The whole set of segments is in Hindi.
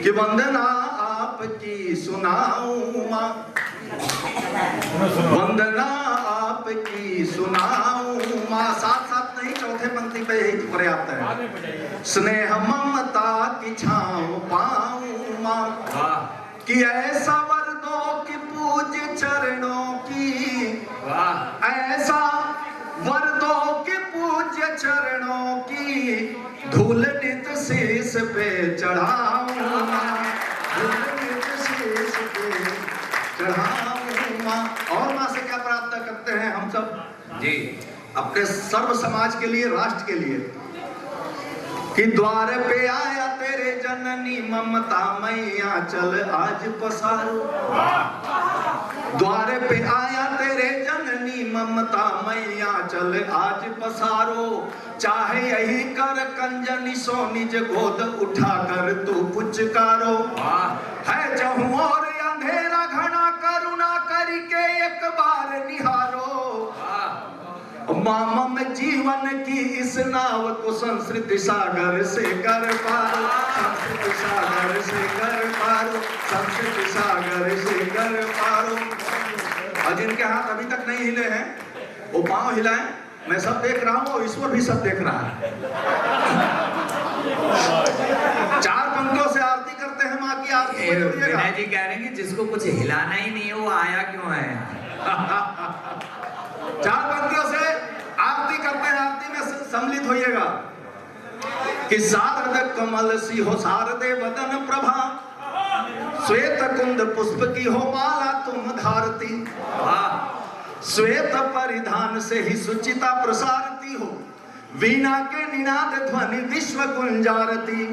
कि वंदना आपकी सुनाऊं माँ, वंदना आपकी सुनाऊं माँ। साथ साथ नहीं, चौथे पंक्ति पे ही पर्याप्त है। स्नेह ममता की छाँव पाऊं माँ, कि ऐसा वर दो कि पूज्य चरणों की, ऐसा वर दो कि पूज्य चरणों की धूल नित शीश पे चढ़ाऊं माँ, धूल नित शीश पे चढ़ाऊं माँ। और माँ से क्या प्रार्थना करते हैं हम सब जी, अपने सर्व समाज के लिए, राष्ट्र के लिए, कि द्वार पे आया तेरे जननी ममता मैया चल आज पसारो। द्वार पे आया तेरे जननी ममता मैया चल आज पसारो। चाहे यही कर कंजनी सो निज गोद उठा कर तू पुचकारो। है जहूं और अंधेरा घना करुणा करके एक बार निहारो। मामा में जीवन की इस नाव को संस्कृत सागर से कर पारो, संस्कृत सागर से कर पारो, संस्कृत सागर से कर पारो। और जिनके हाथ अभी तक नहीं हिले हैं वो पांव हिलाएं। मैं सब देख रहा हूँ और ईश्वर भी सब देख रहा है। 4 पंक्तियों से आरती करते हैं माँ की आरती। विनय जी कह रहे हैं कि जिसको कुछ हिलाना ही नहीं है वो आया क्यों है। 4 पंक्तियों से आरती करते हैं, आरती में सम्मिलित होइएगा। कि शारद कमल सी हो शारदे वदन प्रभा, श्वेत कुंद पुष्प की हो माला तुम धारती। श्वेत परिधान से ही सुचिता प्रसारती हो, वीणा के निनाद ध्वनि विश्व गुंजारती।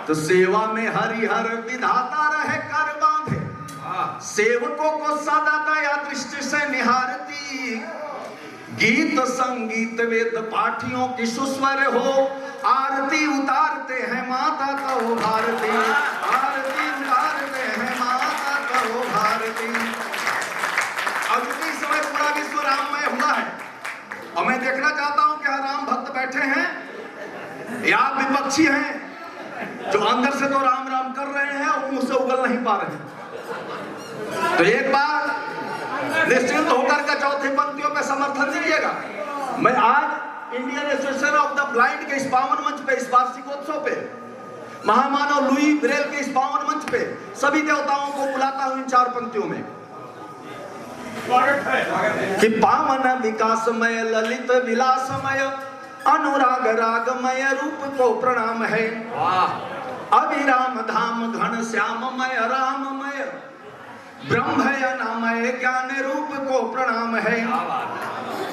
तो सेवा में हरिहर विधाता रहे कर बांधे, सेवकों को सदा दया दृष्टि से निहारती। गीत संगीत वेद पाठियों की सुस्वर हो, आरती उतारते हैं माता कहो भारती, आरती उतारते हैं माता कहो भारती। अब इस समय पूरा विश्व राममय हुआ है और मैं देखना चाहता हूं कि राम भक्त बैठे हैं या विपक्षी हैं जो अंदर से तो राम राम कर रहे हैं और मुंह से उगल नहीं पा रहे। तो एक बार निश्चिंत होकर के चौथी पंक्तियों पे समर्थन दीजिएगा। मैं आज Indian association of the blind के इस पावन मंच पे, इस वार्षिकोत्सव पे, महामानव लुई ब्रेल के इस पावन मंच पे सभी देवताओं को बुलाता हूं इन 4 पंक्तियों में। कि पावन विकासमय ललित विलासमय अनुराग रागमय रूप को प्रणाम है। अभिराम धाम घन श्याममय राममय ब्रह्मयनामय ज्ञान रूप को प्रणाम है।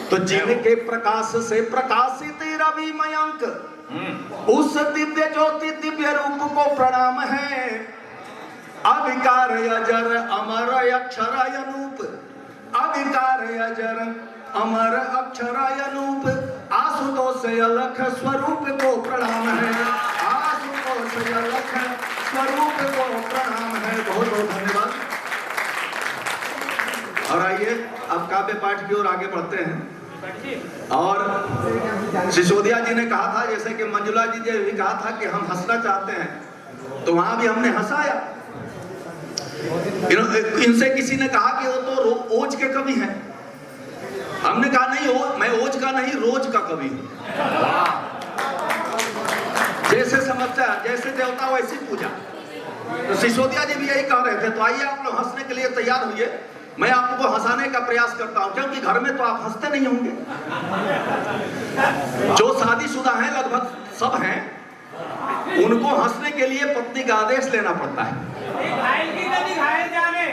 तो जिनके प्रकाश से प्रकाशित रवि मयंक उस दिव्य ज्योति दिव्य रूप को प्रणाम है। अविकार अजर अमर अक्षर अनूप, अविकार अजर अमर अक्षर अनूप आशुतोष अलख स्वरूप को प्रणाम है। आशुतोष अलख स्वरूप को प्रणाम है। बहुत बहुत धन्यवाद। और आइए अब काव्य पाठ की ओर आगे बढ़ते हैं। और सिसोदिया जी ने कहा था, जैसे कि मंजुला जी ने भी कहा था कि हम हंसना चाहते हैं, तो वहां भी हमने हंसाया। इनसे किसी ने कहा कि वो तो ओज के कवि हैं। हमने कहा नहीं, मैं ओज का नहीं रोज का कवि हूं। जैसे समस्या जैसे देवता वैसी पूजा। तो सिसोदिया जी भी यही कह रहे थे। तो आइए आप लोग हंसने के लिए तैयार हुए। मैं आपको हंसाने का प्रयास करता हूं, क्योंकि घर में तो आप हंसते नहीं होंगे। जो शादीशुदा हैं लगभग सब हैं, उनको हंसने के लिए पत्नी का आदेश लेना पड़ता है।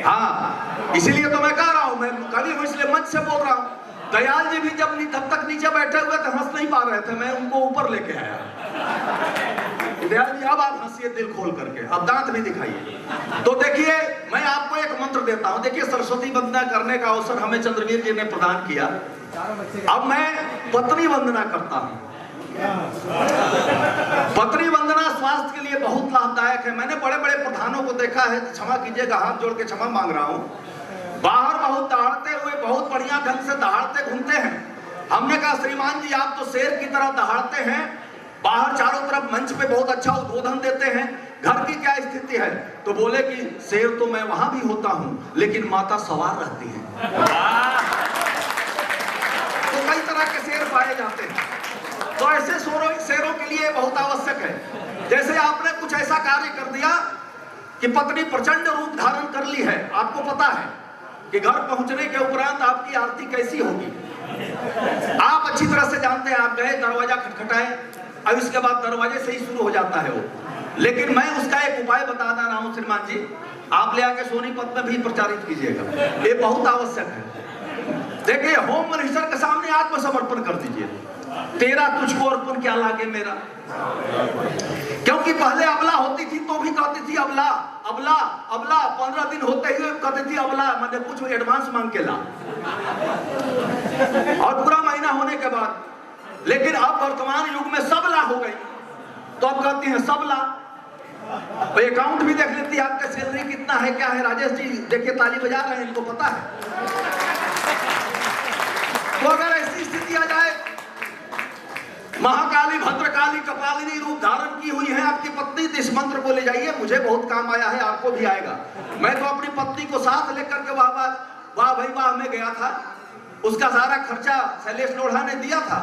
हाँ, इसीलिए तो मैं कह रहा हूं, मैं कवि हूं इसलिए मंच से बोल रहा हूं। दयाल जी भी जब तब तक नीचे बैठे हुए थे, हंस नहीं पा रहे थे, मैं उनको ऊपर लेके आया। दयाल जी अब आप हंसिए दिल खोल करके, अब दांत भी दिखाइए। तो देखिए मैं आपको एक मंत्र देता हूं। देखिए सरस्वती वंदना करने का अवसर हमें चंद्रवीर जी ने प्रदान किया। अब मैं पत्नी वंदना करता हूं। पत्नी वंदना स्वास्थ्य के लिए बहुत लाभदायक है। मैंने बड़े बड़े प्रधानों को देखा है, क्षमा कीजिएगा, हाथ जोड़ के क्षमा मांग रहा हूं, बाहर बहुत दहाड़ते हुए बहुत बढ़िया ढंग से दहाड़ते घूमते हैं। हमने कहा श्रीमान जी आप तो शेर की तरह दहाड़ते हैं, बाहर चारों तरफ मंच पे बहुत अच्छा उद्बोधन देते हैं, घर की क्या स्थिति है? तो बोले कि शेर तो मैं वहां भी होता हूं, लेकिन माता सवार रहती है। तो कई तरह के शेर पाए जाते हैं। तो ऐसे शेरों के लिए बहुत आवश्यक है। जैसे आपने कुछ ऐसा कार्य कर दिया कि पत्नी प्रचंड रूप धारण कर ली है, आपको पता है कि घर पहुंचने के उपरांत आपकी आरती कैसी होगी, आप अच्छी तरह से जानते हैं। आप गए, दरवाजा खटखटाए, अब इसके बाद दरवाजे से ही शुरू हो जाता है वो। लेकिन मैं उसका एक उपाय बता रहा हूं श्रीमान जी, आप ले आके सोनीपत में भी प्रचारित कीजिएगा, ये बहुत आवश्यक है। देखिए, होम मिनिस्टर के सामने आत्मसमर्पण कर दीजिए, तेरा तुझको अर्पण क्या लागे मेरा। क्योंकि पहले अबला होती थी तो भी कहती थी अबला अबला अबला, 15 दिन होते ही कहती थी अबला, मतलब कुछ एडवांस मांग के ला, और पूरा महीना होने के बाद। लेकिन अब वर्तमान युग में सबला हो गई, तो अब कहती हैं सबला। तो अकाउंट भी देख लेती है, आपका सैलरी कितना है, क्या है। राजेश जी देखिए ताली बजा रहे हैं, इनको पता है। तो अगर ऐसी स्थिति आ जाए, महाकाली भद्रकाली कपालिनी रूप धारण की हुई है आपकी पत्नी, तो इस मंत्र को ले जाइए, मुझे बहुत काम आया है, आपको भी आएगा। मैं तो अपनी पत्नी को साथ लेकर के वाह भाई वाह में गया था, उसका सारा खर्चा शैलेश लोढ़ा ने दिया था,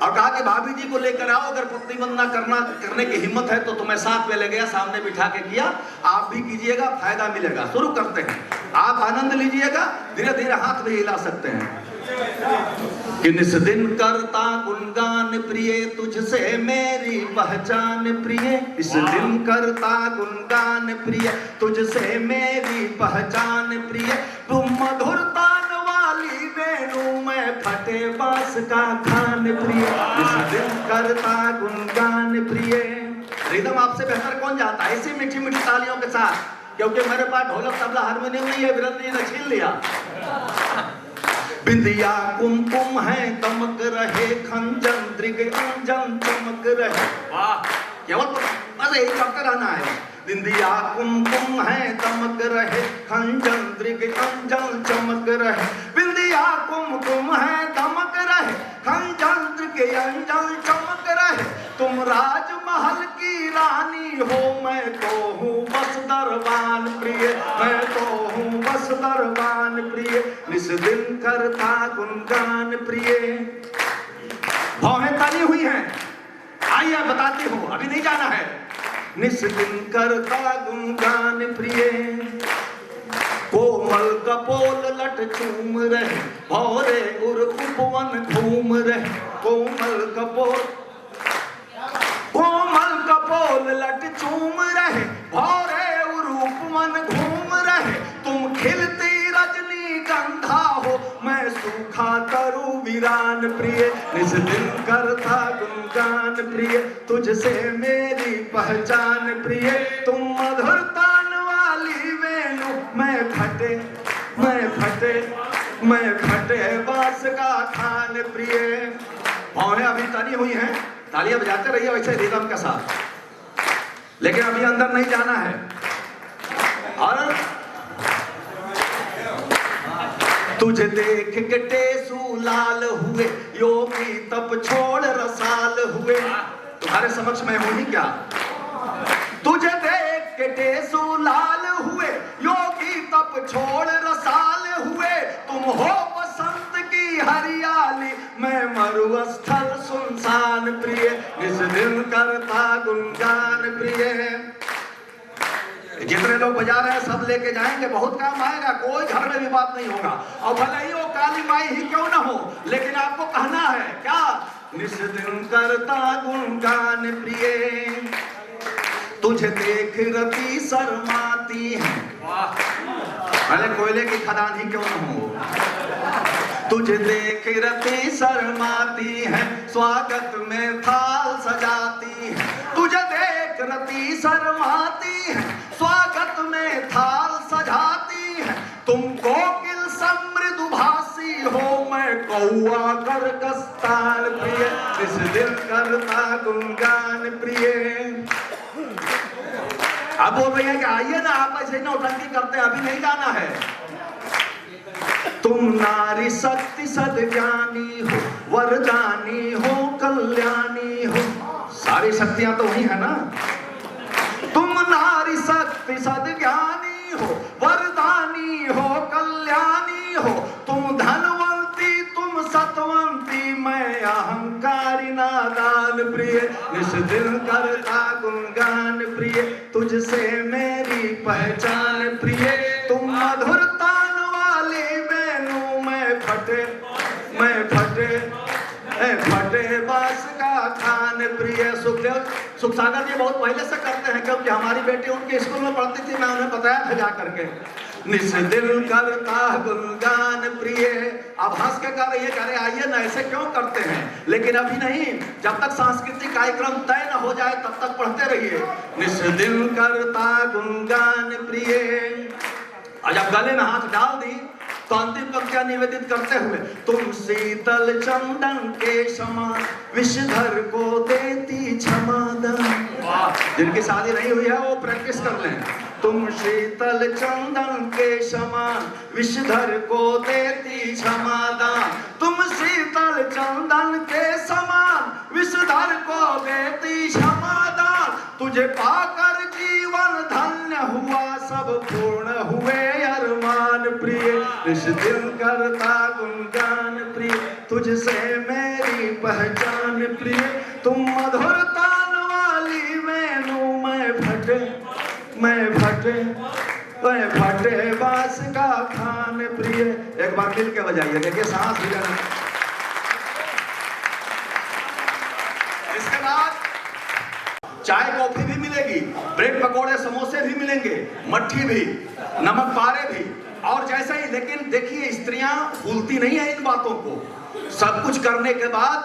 और कहा कि भाभी जी को लेकर आओ, अगर पत्नी वंदना करने की हिम्मत है तो मैं साथ में ले गया, सामने बिठा के किया। आप भी कीजिएगा, फायदा मिलेगा। शुरू करते हैं, आप आनंद लीजिएगा, धीरे धीरे हाथ भी हिला सकते हैं। कि निस दिन करता गुणगान प्रिय, तुझसे मेरी पहचान प्रिय। इस दिन करता गुणगान प्रिय, तुझसे मेरी पहचान प्रिय। तुम मधुर तान वाली वेणु, मैं फटे बांस का खान प्रिय। इस दिन करता गुणगान प्रिय। रिदम आपसे बेहतर कौन जाता है ऐसी मीठी मीठी तालियों के साथ, क्योंकि मेरे पास ढोलक तबला हारमोनियम नहीं है, वीरेंद्र जी ने छीन लिया। बिंदिया कुमकुम है दमक रहे, खंजन दृग अंजन चमक रहे। वाह, केवल बस यही करते रहना है। बिंदिया कुमकुम है दमक रहे, खंजन दृग अंजन चमक रहे। बिंदिया कुमकुम है दमक रहे, खंजन दृग अंजन चमक रहे। तुम राजमहल की रानी हो, मैं तो हूँ बस दरबान प्रिय, मैं तो हूँ बस दरबान प्रिय। निस दिन करता गुणगान प्रिय। भौहें तनी हुई हैं, आइए बताती हूँ, अभी नहीं जाना है। निस दिन करता गुणगान प्रिय। कोमल कपोल लट चूम रहे, भौरे उर उपवन घूम रहे। कोमल कपोल लट चूम रहे, भौरे उर उपवन घूम रहे। तुम खिलती रजनी गंधा हो, मैं सूखा तरु वीरान प्रिय। निस दिन करता गुणगान प्रिय, तुझसे मेरी पहचान प्रिय। तुम मधुर तान वाली वेणु, मैं फटे बांस का खान प्रिय। भौहें अभी तनी हुई हैं, तालियां बजाते रहिए वैसे रिदम के साथ, लेकिन अभी अंदर नहीं जाना है। और तुझे देख के टेसू लाल हुए, योगी तप छोड़ रसाल हुए। तुम्हारे समक्ष मैं हूं ही क्या? तुझे देख के टेसू लाल हुए, योगी तप छोड़ रसाल हुए। तुम हो बसंत की हरियाली, मैं मरुस्थल सुनसान प्रिय। इस दिन करता गुणगान प्रिय। जितने लोग बजा रहे हैं सब लेके जाएंगे, बहुत काम आएगा, कोई घर में भी बात नहीं होगा। और भले ही वो काली माई ही क्यों ना हो, लेकिन आपको कहना है क्या? निस दिन करता गुणगान प्रिय। तुझे देख रति शर्माती है, भले कोयले की खदान ही क्यों ना हो। तुझे देख रति शर्माती है, स्वागत में थाल सजाती है। तुझे देख रति शर्माती है, स्वागत में थाल सजाती है। तुम कोकिल समृदु भाषी हो, मैं कौआ कर कस्तान प्रिय। इस दिन करता गुणगान प्रिय। अब बोल रही है कि आइए ना, आप ऐसे नौटंकी करते हैं, अभी नहीं जाना है। तुम नारी शक्ति सद्ज्ञानी हो, वरदानी हो, कल्याणी हो। सारी शक्तियां तो वही है ना। तुम प्रिय, निस दिन करता गुणगान प्रिय, तुझसे मेरी पहचान प्रिय, तुम मधुर तान वाली बेनू, मैं फटे बास का खान प्रिय। सुख सागर जी बहुत पहले से करते हैं, क्योंकि हमारी बेटी उनके स्कूल में पढ़ती थी, मैं उन्हें बताया था जा करके। निस दिल करता गुणगान प्रिय। अब हंस के कर रही है, कह रहे आइए ना, ऐसे क्यों करते हैं, लेकिन अभी नहीं, जब तक सांस्कृतिक कार्यक्रम तय न हो जाए तब तक पढ़ते रहिए। निस दिल करता गुणगान प्रिय। और जब गले में हाथ डाल दी तो अंतिम पंक्तियां निवेदित करते हुए, तुम शीतल चंदन के समान विषधर को देती क्षमादान। जिनकी शादी नहीं हुई है वो प्रैक्टिस कर लें। तुम शीतल चंदन के समान विषधर को देती क्षमादान, तुम शीतल चंदन के समान विषधर को देती क्षमादान, तुझे पाकर जीवन धन्य हुआ, सब पूर्ण हुए अरमान प्रिय, निस दिन करता गुणगान प्रिय, तुझसे मेरी पहचान प्रिय, तुम मधुर तान वाली मेनू, मैं फटे बास का खान प्रिय। एक बार मिल के बजाइए, देखिए सांस भी लेना। इसके बाद चाय कॉफी भी मिलेगी, ब्रेड पकोड़े समोसे भी मिलेंगे, मट्ठी भी, नमक पारे भी, और जैसे ही। लेकिन देखिए स्त्रियां भूलती नहीं है इन बातों को। सब कुछ करने के बाद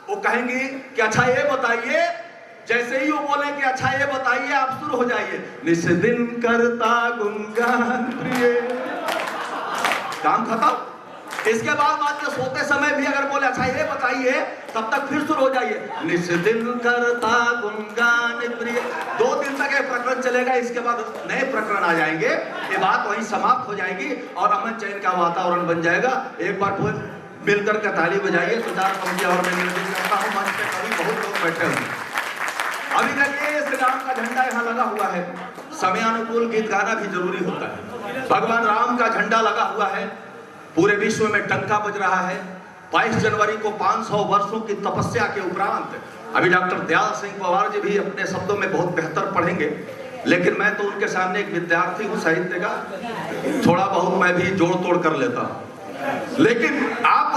वो कहेंगी कि अच्छा ये बताइए, जैसे ही वो बोले कि अच्छा ये बताइए, आप शुरू हो जाइए, निस दिन करता गुणगान प्रिय, काम खत्म। इसके बाद मात्र सोते समय भी अगर बोले अच्छा ये बताइए, तब तक फिर शुरू हो जाइए, निस दिन करता गुणगान प्रिय। 2 दिन तक ये प्रकरण चलेगा, इसके बाद नए प्रकरण आ जाएंगे, ये बात वहीं समाप्त हो जाएगी और अमन चैन का वातावरण बन जाएगा। एक बार मिलकर के ताली बजाइए। तो 4 पंक्तियां और मैं निवेदन करता हूँ, मंच पे कभी बहुत लोग बैठे हुए। अभी देखिए श्री राम का झंडा यहाँ लगा हुआ है, समय अनुकूल गीत गाना भी जरूरी होता है। भगवान राम का झंडा लगा हुआ है, पूरे विश्व में टंका बज रहा है। 22 जनवरी को 500 वर्षों की तपस्या के उपरांत, अभी डॉक्टर दयाल सिंह पवार जी भी अपने शब्दों में बहुत बेहतर पढ़ेंगे, लेकिन मैं तो उनके सामने एक विद्यार्थी हूँ साहित्य का, थोड़ा बहुत मैं भी जोड़ तोड़ कर लेता हूँ। लेकिन आप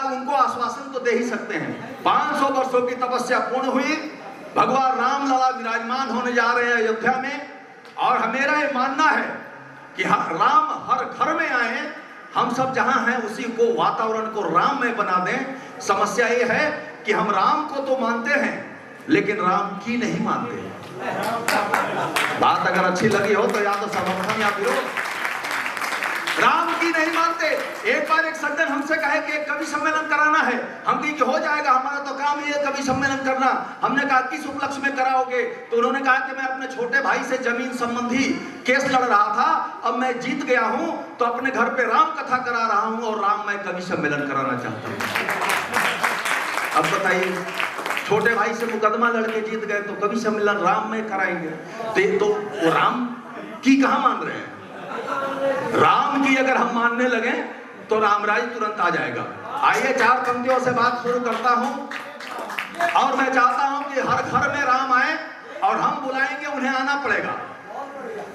उनको आश्वासन तो दे ही सकते हैं। 500 वर्षों की तपस्या पूर्ण हुई, भगवान राम लला विराजमान होने जा रहे हैं अयोध्या में, और मेरा ये मानना है कि राम हर घर में आए, हम सब जहां हैं उसी को वातावरण को राममय बना दें। समस्या ये है कि हम राम को तो मानते हैं लेकिन राम की नहीं मानते। बात अगर अच्छी लगी हो तो या तो समर्थन या विरोध। राम की नहीं मानते। एक बार एक सज्जन हमसे कहे कि एक कवि सम्मेलन कराना है, हम कहे कि हो जाएगा, हमारा तो काम ही है कवि सम्मेलन करना। हमने कहा किस उपलक्ष्य में कराओगे? तो उन्होंने कहा कि मैं अपने छोटे भाई से जमीन संबंधी केस लड़ रहा था, अब मैं जीत गया हूं तो अपने घर पे राम कथा करा रहा हूं और राममय कवि सम्मेलन कराना चाहता हूं। अब बताइए, छोटे भाई से मुकदमा लड़के जीत गए तो कवि सम्मेलन राममय कराएंगे? तो वो राम की कहां मान रहे हैं? राम की अगर हम मानने लगे तो रामराज तुरंत आ जाएगा। आइए 4 पंक्तियों से बात शुरू करता हूं, और मैं चाहता हूं कि हर घर में राम आए और हम बुलाएंगे, उन्हें आना पड़ेगा।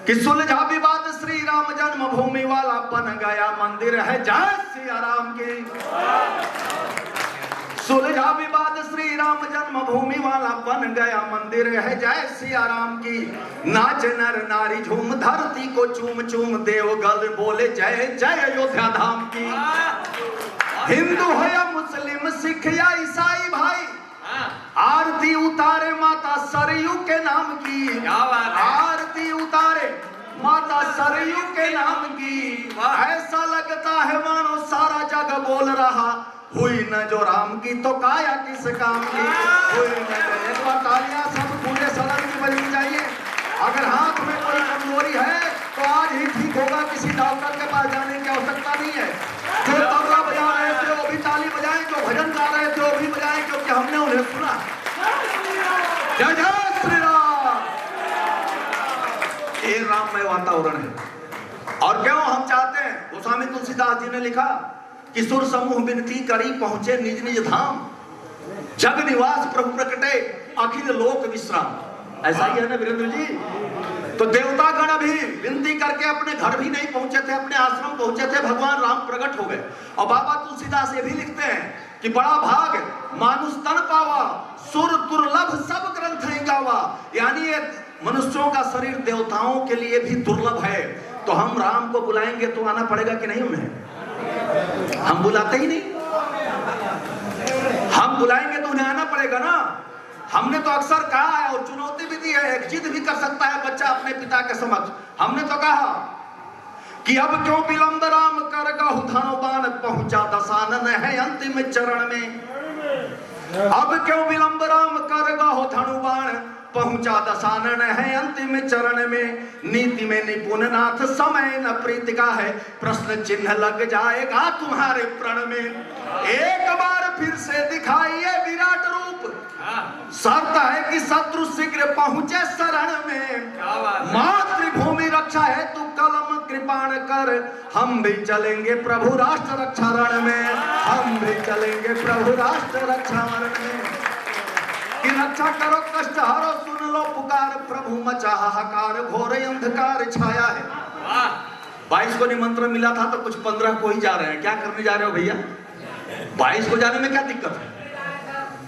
कि सुलझा विवाद श्री राम जन्मभूमि वाला बन गया मंदिर है, जय सिया राम की। सुलझा विवाद श्री राम जन्मभूमि वाला बन गया मंदिर है, जय सिया राम की। नाच नर नारी झूम धरती को चूम चूम, देवगल बोले जय जय अयोध्या धाम की। हिंदू हो या मुस्लिम सिख या ईसाई भाई, आरती उतारे माता सरयू के नाम की। आरती उतारे माता सरयू के नाम की। ऐसा लगता है मानो सारा जग बोल रहा, हुई न जो राम की तो काया किस काम की। हुई न। एक बार तालियां सब पूरे सदन की बजनी चाहिए। अगर हाथ में कोई कमजोरी है तो आज ही ठीक होगा, किसी डॉक्टर के पास जाने की आवश्यकता नहीं है। जो तबला बजा रहे थे वो भी ताली बजाएं, जो भजन गा रहे थे वो भी बजाएं, क्योंकि हमने उन्हें सुना। जय जय श्री राम। ये राममय वातावरण है। और क्यों हम चाहते हैं, गोस्वामी तुलसीदास जी ने लिखा कि सुर समूह विनती करी पहुंचे निज निज धाम। जग निवास प्रभु प्रकटे अखिल लोक विश्राम। ऐसा ही है ना वीरेंद्र जी। तो देवतागण भी विनती करके अपने घर भी नहीं पहुंचे थे, अपने आश्रम पहुंचे थे, भगवान राम प्रकट हो गए। और बाबा तुलसीदास ये भी लिखते हैं कि बड़ा भाग मानुष तन पावा, सुर दुर्लभ सब ग्रंथ नहीं गावा। यानी ये मनुष्यों का शरीर देवताओं के लिए भी दुर्लभ है। तो हम राम को बुलाएंगे तो आना पड़ेगा कि नहीं उन्हें? हम बुलाते ही नहीं। हम बुलाएंगे तो उन्हें आना पड़ेगा ना। हमने तो अक्सर कहा है और चुनौती भी दी है, एक जिद भी कर सकता है बच्चा अपने पिता के समक्ष। हमने तो कहा कि अब क्यों विलंब राम कर गहु धनुबाण, पहुंचा दशानन है अंतिम चरण में। अब क्यों विलंब राम कर गहु धनुबाण, पहुंचा दशानन है अंतिम चरण में। नीति में निपुण नाथ समय न प्रीति का है, प्रश्न चिन्ह लग जाएगा तुम्हारे प्रण में। एक बार फिर से दिखाइए विराट रूप, शर्त है कि शत्रु शीघ्र पहुंचे शरण में। मातृभूमि रक्षा है तू कलम कृपाण कर, हम भी चलेंगे प्रभु राष्ट्र रक्षा रण में। हम भी चलेंगे प्रभु राष्ट्र रक्षा रण में। कि रक्षा करो कष्ट हरो, सुन लो पुकार, प्रभु मचा हाहाकार, घोर अंधकार छाया है। 22 को निमंत्रण मिला था तो कुछ 15 को ही जा रहे हैं। क्या करने जा रहे हो भैया? 22 को जाने में क्या दिक्कत है?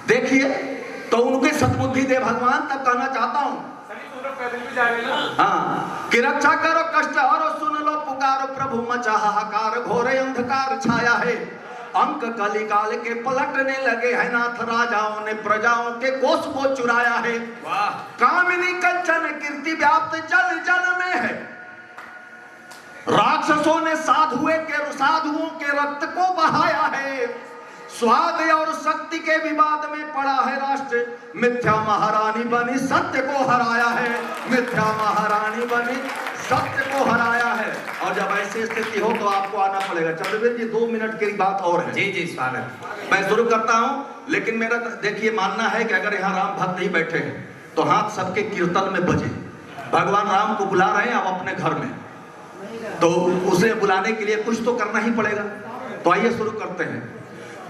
देखिए तो उनके सद्बुद्धि दे भगवान, तब कहना चाहता हूं। हाँ, कि रक्षा करो कष्ट हरो, सुन लो पुकार, प्रभु मचा हाहाकार, घोर अंधकार छाया है। अंक कलिकाल के पलटने लगे हैं नाथ, राजाओं ने प्रजाओं के कोष को चुराया है। कामिनी कंचन कीर्ति व्याप्त जल जल में है, राक्षसों ने साधुओं के रक्त को बहाया है। स्वाद और शक्ति के विवाद में पड़ा है राष्ट्र, मिथ्या महारानी बनी सत्य को हराया है। मिथ्या महारानी बनी सत्य को हराया है। और जब ऐसी स्थिति हो तो आपको आना पड़ेगा। चंद्रवीर जी 2 मिनट की बात और है। जी जी स्वागत। मैं शुरू करता हूं, लेकिन मेरा देखिए मानना है कि अगर यहाँ राम भक्त ही बैठे हैं तो हाथ सबके कीर्तन में बजे। भगवान राम को बुला रहे हैं आप अपने घर में, तो उसे बुलाने के लिए कुछ तो करना ही पड़ेगा। तो आइए शुरू करते हैं।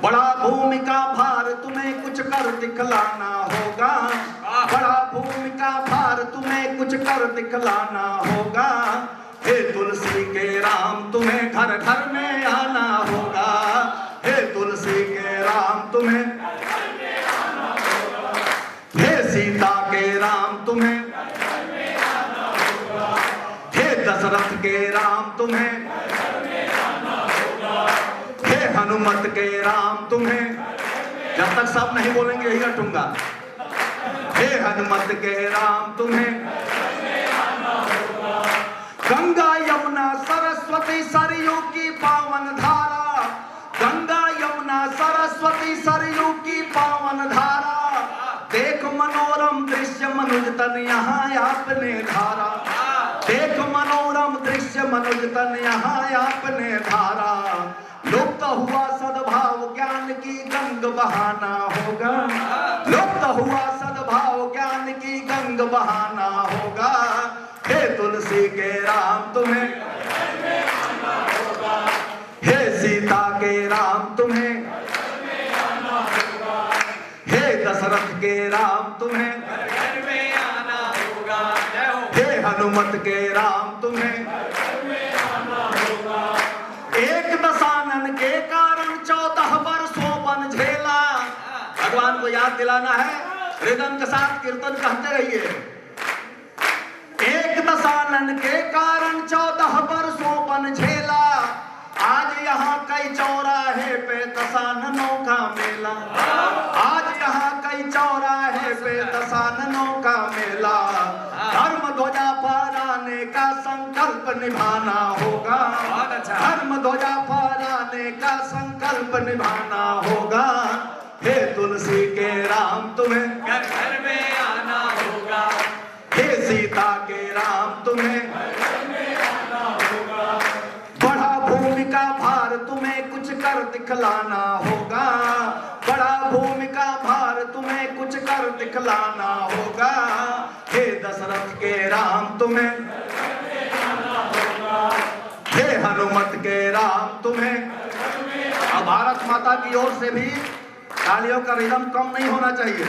बड़ा भूमिका भार तुम्हें कुछ कर दिखलाना होगा, बड़ा भूमिका भार तुम्हें कुछ कर दिखलाना होगा। हे तुलसी के राम तुम्हें घर घर में आना होगा। हे तुलसी के राम तुम्हें, हे सीता के राम तुम्हें, हे दशरथ के राम तुम्हें, हनुमत के राम तुम्हें। जब तक सब नहीं बोलेंगे यही रटूंगा। हे हनुमत के राम तुम्हें, गंगा यमुना सरस्वती सरयू की पावन धारा, गंगा यमुना सरस्वती सरयू की पावन धारा। देख मनोरम दृश्य मनुज तन यहाँ आपने धारा, देख मनोरम दृश्य मनुज तन यहाँ आपने धारा। लुप्त हुआ सद्भाव ज्ञान की गंग बहाना होगा, लुप्त हुआ सद्भाव ज्ञान की गंग बहाना होगा। हे तुलसी के राम तुम्हें, हे सीता के राम तुम्हें, हे दशरथ के राम तुम्हें, हे हनुमत के राम तुम्हें। एक दशानन के कारण 14 वर्षों बन झेला। भगवान को याद दिलाना है, रिदम के साथ कीर्तन कहते रहिए। एक दशानन के कारण 14 वर्षों बन झेला। आज यहाँ कई चौराहे पे दशाननों का मेला, आज यहाँ कई चौराहे पे दशाननों का मेला। धर्म ध्वजा फहराने का संकल्प निभाना होगा, धर्म ध्वजा फहराने का संकल्प निभाना होगा। हे तुलसी के राम तुम्हें घर घर में आना होगा, हे सीता के राम तुम्हें घर में आना होगा। बड़ा भूमिका भार तुम्हें कुछ कर दिखलाना होगा, बड़ा भूमिका भार तुम्हें कुछ कर दिखलाना होगा। हे दशरथ के राम तुम्हें, हे हनुमत के राम तुम्हें। अब भारत माता की ओर से भी तालियों का रिदम कम नहीं होना चाहिए।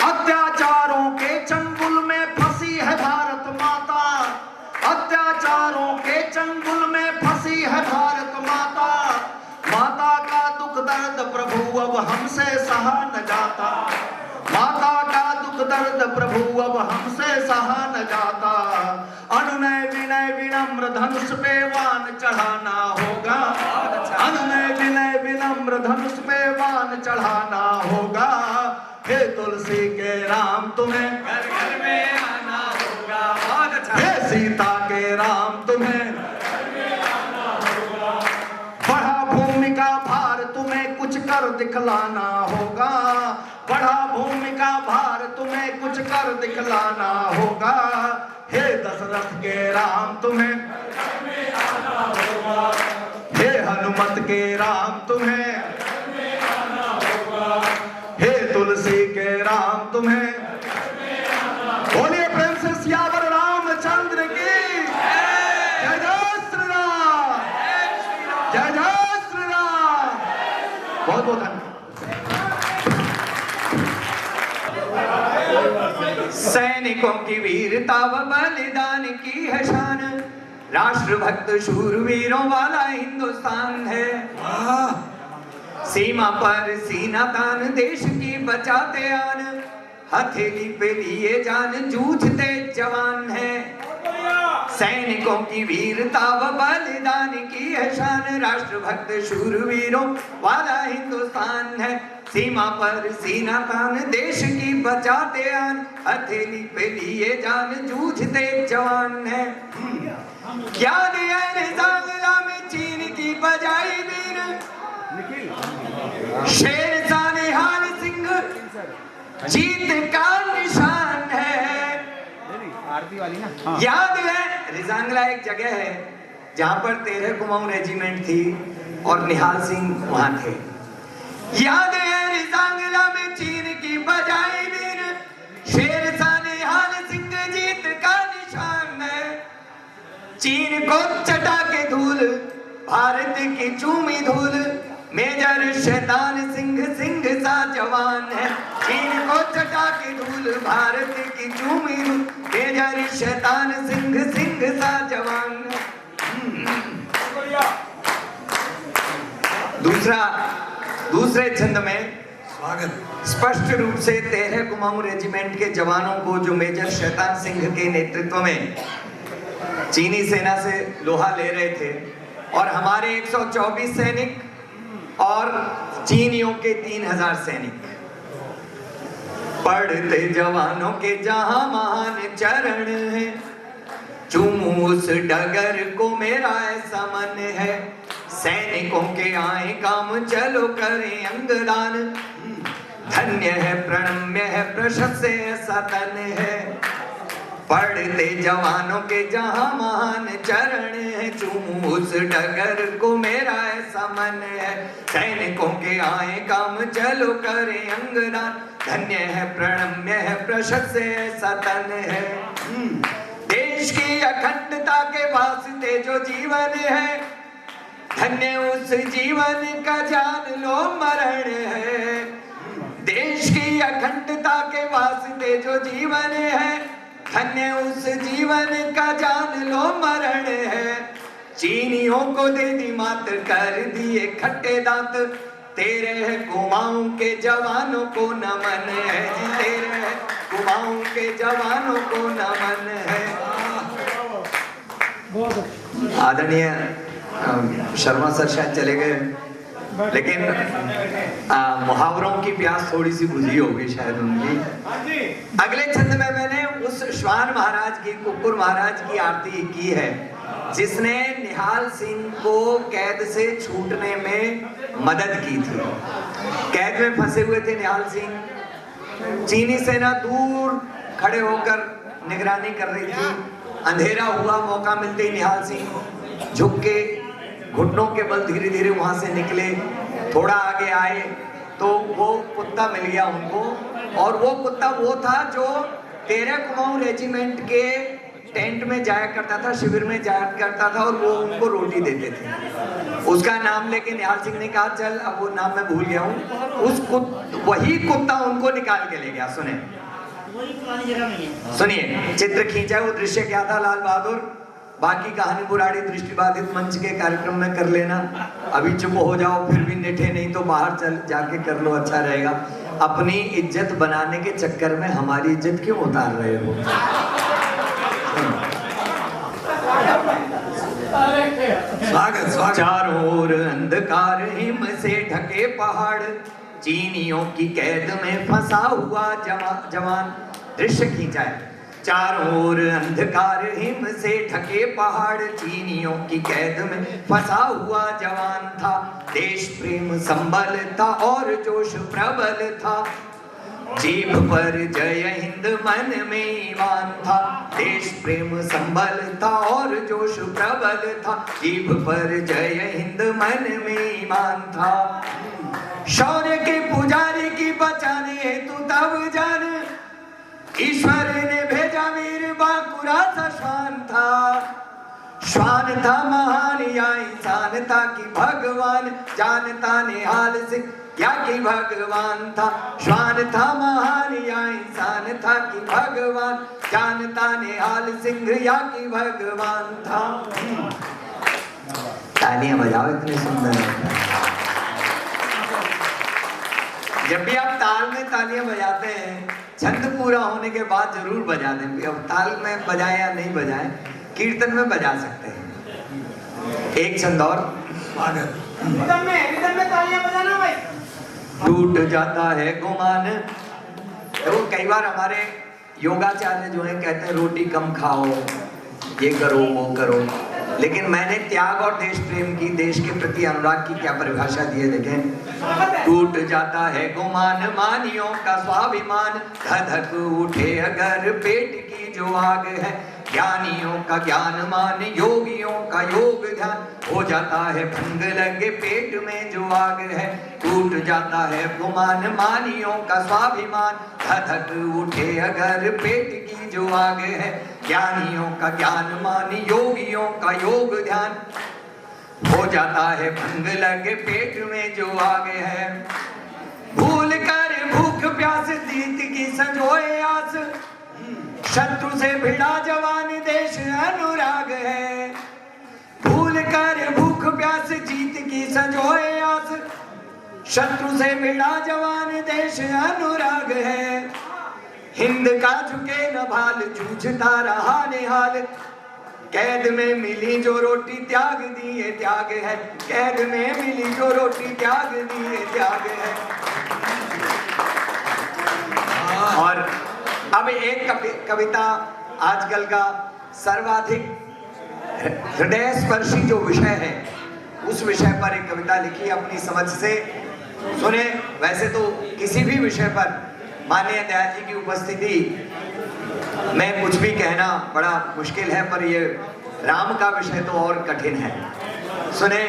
अत्याचारों के चंगुल में फंसी है भारत माता, अत्याचारों के चंगुल में फंसी है भारत माता। माता का दुख दर्द प्रभु अब हमसे सहा न जाता, माता का दुख दर्द प्रभु अब हमसे सहा न जाता। अनुनय विनय विनम्र धनुष पे वान चढ़ाना होगा, अनुनय विनय विनम्र धनुष पे वान चढ़ाना होगा। हे तुलसी के राम तुम्हें घर घर में आना होगा, हे सीता के राम तुम्हें घर में आना होगा। बढ़ा भूमि का भार तुम्हें कुछ कर दिखलाना होगा, बढ़ा भूमि का भार तुम्हें कुछ कर दिखलाना होगा। हे दशरथ के राम तुम्हें घर में आना होगा, हे हनुमत के राम तुम्हें घर में आना होगा, हे तुलसी के राम तुम्हें घर में आना होगा। बोलिए प्रेम से सियावर रामचंद्र की जय जय श्री राम, जय जय श्री राम। बहुत बहुत धन्यवाद। सैनिकों की वीरता व बलिदान की है शान, राष्ट्रभक्त शूरवीरों वाला हिंदुस्तान है। सीमा पर सीना तान देश की बचाते आन, हथेली पे लिए जान जूझते जवान है। सैनिकों की वीरता व बलिदान की है शान, राष्ट्रभक्त शूरवीरों वाला हिंदुस्तान है। सीमा पर सीना तान देश की बचाते आन, हथेली पे लिए जान जूझते जवान है। क्या दिया निजांगला में चीन की बजाई बीन, शेर शाह निहाल सिंह जीत का निशान है। आरती वाली ना, याद है रिजांगला एक जगह है जहां पर 13 कुमाऊं रेजिमेंट थी और निहाल सिंह वहां थे। याद है रिजांगला में चीन की बजाई बीन, शेर शाह निहाल सिंह जीत का निशान है। चीन को चटा के धूल भारत की चूमी धूल, मेजर शैतान सिंह सिंह सा जवान है। चीन को चटा के धूल भारत की चूमी धूल, मेजर शैतान सिंह सिंह सा जवान है। दूसरे छंद में स्वागत स्पष्ट रूप से 13 कुमाऊं रेजिमेंट के जवानों को जो मेजर शैतान सिंह के नेतृत्व में चीनी सेना से लोहा ले रहे थे, और हमारे 124 सैनिक और चीनियों के 3000 सैनिक, पढ़ते जवानों के जहां महान चरण है, चूमू उस डगर को मेरा ऐसा मन है। सैनिकों के आए काम चलो करें अंगदान, धन्य है प्रणम्य है प्रशस्त ऐसा तन है। पढ़ते जवानों के जहां महान चरण है, चूमू उस डगर को मेरा ऐसा मन है। सैनिकों के आए काम चलो करें अंगदान, धन्य है प्रणम्य है प्रशस्त ऐसा तन है। देश की अखंडता के वास्ते जो जीवन है, धन्य उस जीवन का जान लो मरण है। देश की अखंडता के वास्ते जो जीवन है, धन्य उस जीवन का जान लो मरण है। चीनियों को दे दी मात कर दिए खट्टे दांत, तेरे कुमाऊं के जवानों को नमन है जी, तेरे कुमाऊं के जवानों को नमन है। आदरणीय शर्मा सर शायद चले गए, लेकिन मुहावरों की प्यास थोड़ी सी बुझी होगी शायद उनकी। अगले छंद में मैंने उस श्वान महाराज की, कुकुर महाराज की आरती की है जिसने निहाल सिंह को कैद से छूटने में मदद की थी। कैद में फंसे हुए थे निहाल सिंह, चीनी सेना दूर खड़े होकर निगरानी कर रही थी। अंधेरा हुआ, मौका मिलते ही निहाल सिंह झुक के घुटनों के बल धीरे धीरे वहां से निकले। थोड़ा आगे आए तो वो कुत्ता मिल गया उनको, और वो कुत्ता वो था जो 13 कुमाऊं रेजिमेंट के टेंट में जाया करता था, शिविर में जाया करता था और वो उनको रोटी देते थे। उसका नाम लेके निहाल सिंह ने कहा चल, अब वो नाम मैं भूल गया हूँ, वही कुत्ता उनको निकाल के ले गया। सुनिए, चित्र खींचा, वो दृश्य क्या था लाल बहादुर, बाकी कहानी बुराड़ी दृष्टिबाधित मंच के कार्यक्रम में कर लेना। अभी चुप हो जाओ, फिर भी निठे नहीं तो बाहर चल जाके कर लो, अच्छा रहेगा। अपनी इज्जत बनाने के चक्कर में हमारी इज्जत क्यों उतार रहे हो? स्वागत स्वागत। चारों ओर अंधकार हिम से ढके पहाड़, चीनियों की कैद में फंसा हुआ जवान। दृश्य खींचा है। चारों ओर अंधकार हिम से ढके पहाड़, चीनियों की कैद में फंसा हुआ जवान था। देश प्रेम संबल था और जोश प्रबल था, जीभ पर जय हिंद मन में ईमान था। देश प्रेम संबल था और जोश प्रबल था, जीभ पर जय हिंद मन में ईमान था। शौर्य के पुजारी की बचाने हेतु तब जान, ईश्वर ने भेजा वीर बांकुरा सा श्वान था। श्वान था महान या इंसान था कि भगवान, जानता निहाल सिंह या कि भगवान था। श्वान था महान या इंसान था कि भगवान, जानता निहाल सिंह या कि भगवान था। तालियां बजाओ, इतने सुंदर। जब भी आप ताल में तालियां बजाते हैं, छंद पूरा होने के बाद जरूर बजा दें। अब ताल में बजाएं या नहीं बजाएं, कीर्तन में बजा सकते हैं। एक छंद और। रिदम में तालियां बजाना भाई। टूट जाता है गुमान। तो कई बार हमारे योगाचार्य जो है कहते हैं रोटी कम खाओ, ये करो वो करो, लेकिन मैंने त्याग और देश प्रेम की, देश के प्रति अनुराग की क्या परिभाषा दी है देखें। टूट जाता है गुमान, मानियों का स्वाभिमान, धधक उठे अगर पेट की जो आग है। ज्ञानियों का ज्ञान मान, योगियों का योग ध्यान, हो जाता है भंग लगे पेट में जो आग है। टूट जाता है गुमान, मानियों का स्वाभिमान, धधक उठे अगर पेट की जो आग है। ज्ञानियों का ज्ञान मान, योगियों का योग ध्यान, हो जाता है भंग लगे पेट में जो आग है। भूल कर भूख प्यास जीत की संजोए आस, शत्रु से भिड़ा जवान देश अनुराग है। भूल कर भूख प्यास जीत की संजोए आस, शत्रु से भिड़ा जवान देश अनुराग है। हिंद का झुके न भाल, जूझता रहा निहाल, कैद में मिली जो रोटी त्याग दिए त्याग है। कैद में मिली जो रोटी त्याग दिए त्याग है। और अब एक कविता आजकल का सर्वाधिक हृदय स्पर्शी जो विषय है, उस विषय पर एक कविता लिखी अपनी समझ से। सुने, वैसे तो किसी भी विषय पर माननीय दयाल जी की उपस्थिति में कुछ भी कहना बड़ा मुश्किल है, पर ये राम का विषय तो और कठिन है। सुने,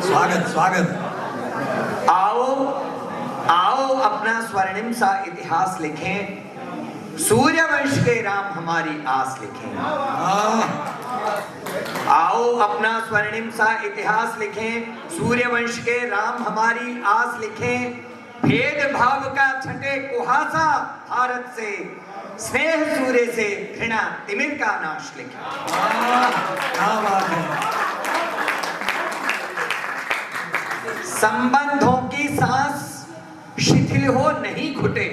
स्वागत स्वागत। आओ आओ अपना स्वर्णिम सा इतिहास लिखें, सूर्यवंश के राम हमारी आस लिखें। आओ अपना स्वर्णिम सा इतिहास लिखें, सूर्यवंश के राम हमारी आस लिखें। भेदभाव का छठे कुहासा भारत से, स्नेह सूर्य से घृणा तिमिर का नाश लिखें। क्या बात है। संबंधों की सांस शिथिल हो नहीं घुटे,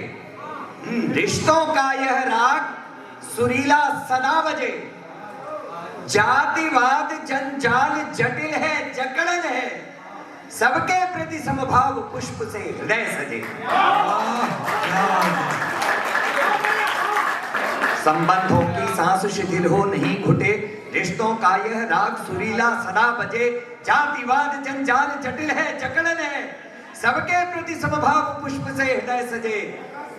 रिश्तों का यह राग सुरीला सदा बजे। जातिवाद जंजाल जटिल है जकड़न है, सबके प्रति समभाव पुष्प से हृदय सजे। संबंधों की सांस शिथिल हो नहीं घुटे, रिश्तों का यह राग सुरीला सदा बजे। जातिवाद जंजाल जटिल है जकड़न है, सबके प्रति समभाव पुष्प से हृदय सजे।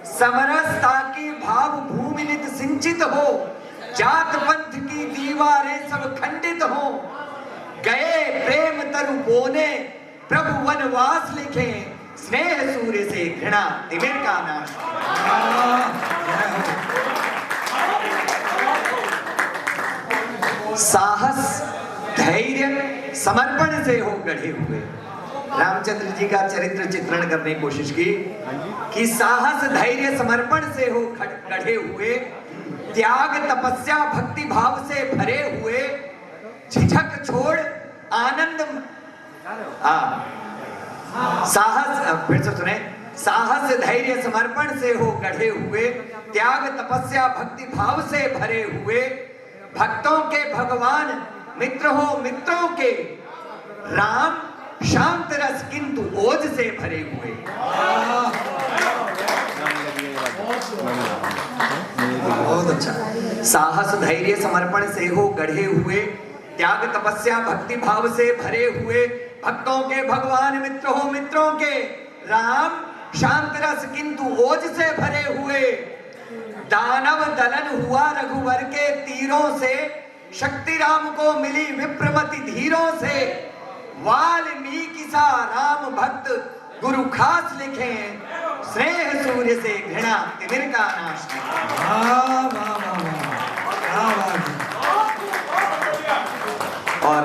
समरसता की भाव भूमि नित सिंचित हो, जात पंथ की दीवारें सब खंडित हो। गए प्रेम तरु बोने प्रभु वनवास लिखे, स्नेह सूर्य से घृणा तिमिर का नाश। साहस धैर्य समर्पण से हो गढ़े हुए। रामचंद्र जी का चरित्र चित्रण करने की कोशिश की कि साहस धैर्य समर्पण से हो गढ़े हुए, त्याग तपस्या भक्ति भाव से भरे हुए, झिझक छोड़ आनंद साहस, फिर से सुने, साहस धैर्य समर्पण से हो गढ़े हुए, त्याग तपस्या भक्ति भाव से भरे हुए, भक्तों के भगवान मित्र हो मित्रों के, राम शांत रस किंतु ओज से भरे हुए। बहुत अच्छा। साहस धैर्य समर्पण से हो गढ़े हुए, त्याग तपस्या भक्ति भाव से भरे हुए, भक्तों के भगवान मित्र हो मित्रों के, राम शांत रस किंतु ओज से भरे हुए, दानव दलन हुआ रघुवर के तीरों से, शक्ति राम को मिली विप्रमति धीरों से, वाल्मीकि सा राम भक्त गुरु खास लिखे, स्नेह सूर्य से घृणा तिमिर का नाश। और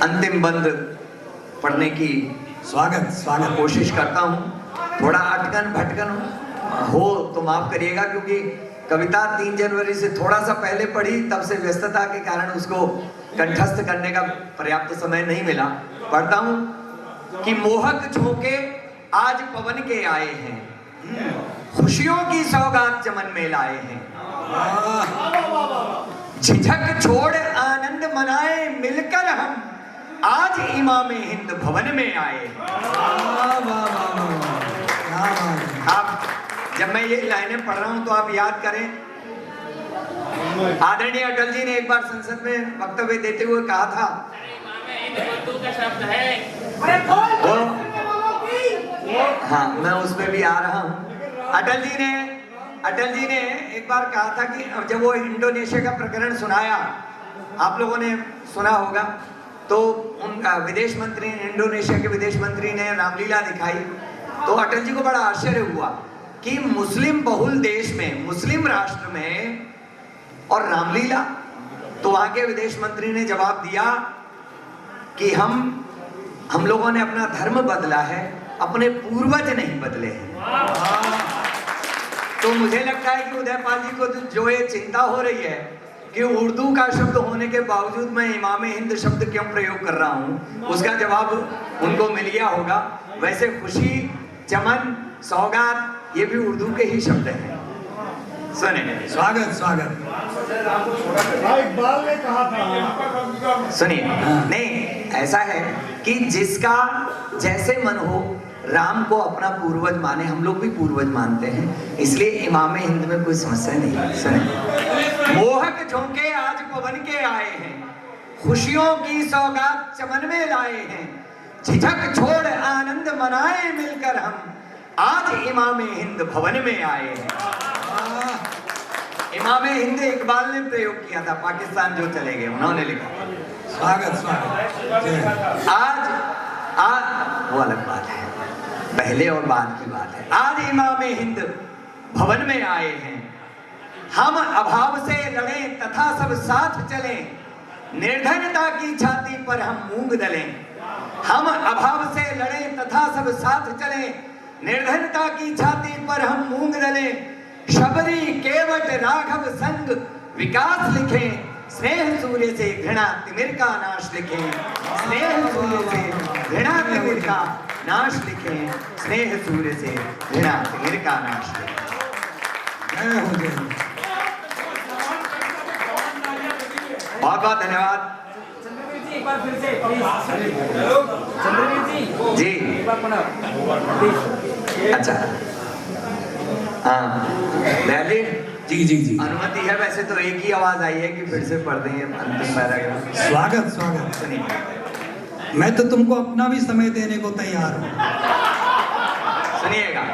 अंतिम बंद पढ़ने की स्वागत कोशिश करता हूँ। थोड़ा अटकन भटकन हो तो माफ करिएगा, क्योंकि कविता 3 जनवरी से थोड़ा सा पहले पढ़ी, तब से व्यस्तता के कारण उसको कंठस्थ करने का पर्याप्त समय नहीं मिला। पढ़ता हूँ कि मोहक झोंके आज पवन के आए हैं, खुशियों की सौगात चमन में लाए हैं, झिझक छोड़ आनंद मनाए मिलकर हम, आज इमामे हिंद भवन में आए। आप जब मैं ये लाइनें पढ़ रहा हूं तो आप याद करें, आदरणीय अटल जी ने एक बार संसद में वक्तव्य देते हुए कहा था, का शब्द है, हाँ मैं उसमें भी आ रहा हूँ। अटल जी ने एक बार कहा था कि जब वो इंडोनेशिया का प्रकरण सुनाया, आप लोगों ने सुना होगा, तो उनका विदेश मंत्री, इंडोनेशिया के विदेश मंत्री ने रामलीला दिखाई, तो अटल जी को बड़ा आश्चर्य हुआ कि मुस्लिम बहुल देश में, मुस्लिम राष्ट्र में और रामलीला। तो वहां के विदेश मंत्री ने जवाब दिया कि हम लोगों ने अपना धर्म बदला है, अपने पूर्वज नहीं बदले हैं। तो मुझे लगता है कि उदयपाल जी को जो ये चिंता हो रही है कि उर्दू का शब्द होने के बावजूद मैं इमामे हिंद शब्द क्यों प्रयोग कर रहा हूँ, उसका जवाब उनको मिल गया होगा। वैसे खुशी, चमन, सौगात ये भी उर्दू के ही शब्द हैं। सुनिए, स्वागत इकबाल ने कहा था। सुनिए, नहीं ऐसा है कि जिसका जैसे मन हो, राम को अपना पूर्वज माने, हम लोग भी पूर्वज मानते हैं, इसलिए इमामे हिंद में कोई समस्या नहीं है। सुनिए, मोहक झोंके आज पवन के आए हैं, खुशियों की सौगात चमन में लाए हैं, झिझक छोड़ आनंद मनाए मिलकर हम, आज इमामे हिंद भवन में आए हैं। इमामे हिंद इकबाल ने प्रयोग किया था, पाकिस्तान जो चले गए उन्होंने लिखा। स्वागत आज वो अलग बात है, पहले और बाद की बात है। आज इमामे हिंद भवन में आए हैं, हम अभाव से लड़े तथा सब साथ चले, निर्धनता की छाती पर हम मूंग दलें। हम अभाव से लड़े तथा सब साथ चले, निर्धनता की छाती पर हम मूंग दलें, शबरी केवट राघव संग विकास लिखें, स्नेह सूर्य से घृणा तिमिर का नाश लिखें, स्नेह सूर्य से घृणा तिमिर का नाश लिखें, स्नेह सूर्य से घृणा तिमिर का नाश लिखें। बहुत बहुत धन्यवाद। एक बार फिर से चंद्रवीर जी जी एक बार पुनः प्लीज। अच्छा, हाँ दयाली जी अनुमति है। वैसे तो एक ही आवाज आई है कि फिर से पढ़ देंगे अंतिम पैराग्राफ। स्वागत सुनिए, मैं तो तुमको अपना भी समय देने को तैयार हूँ। सुनिएगा,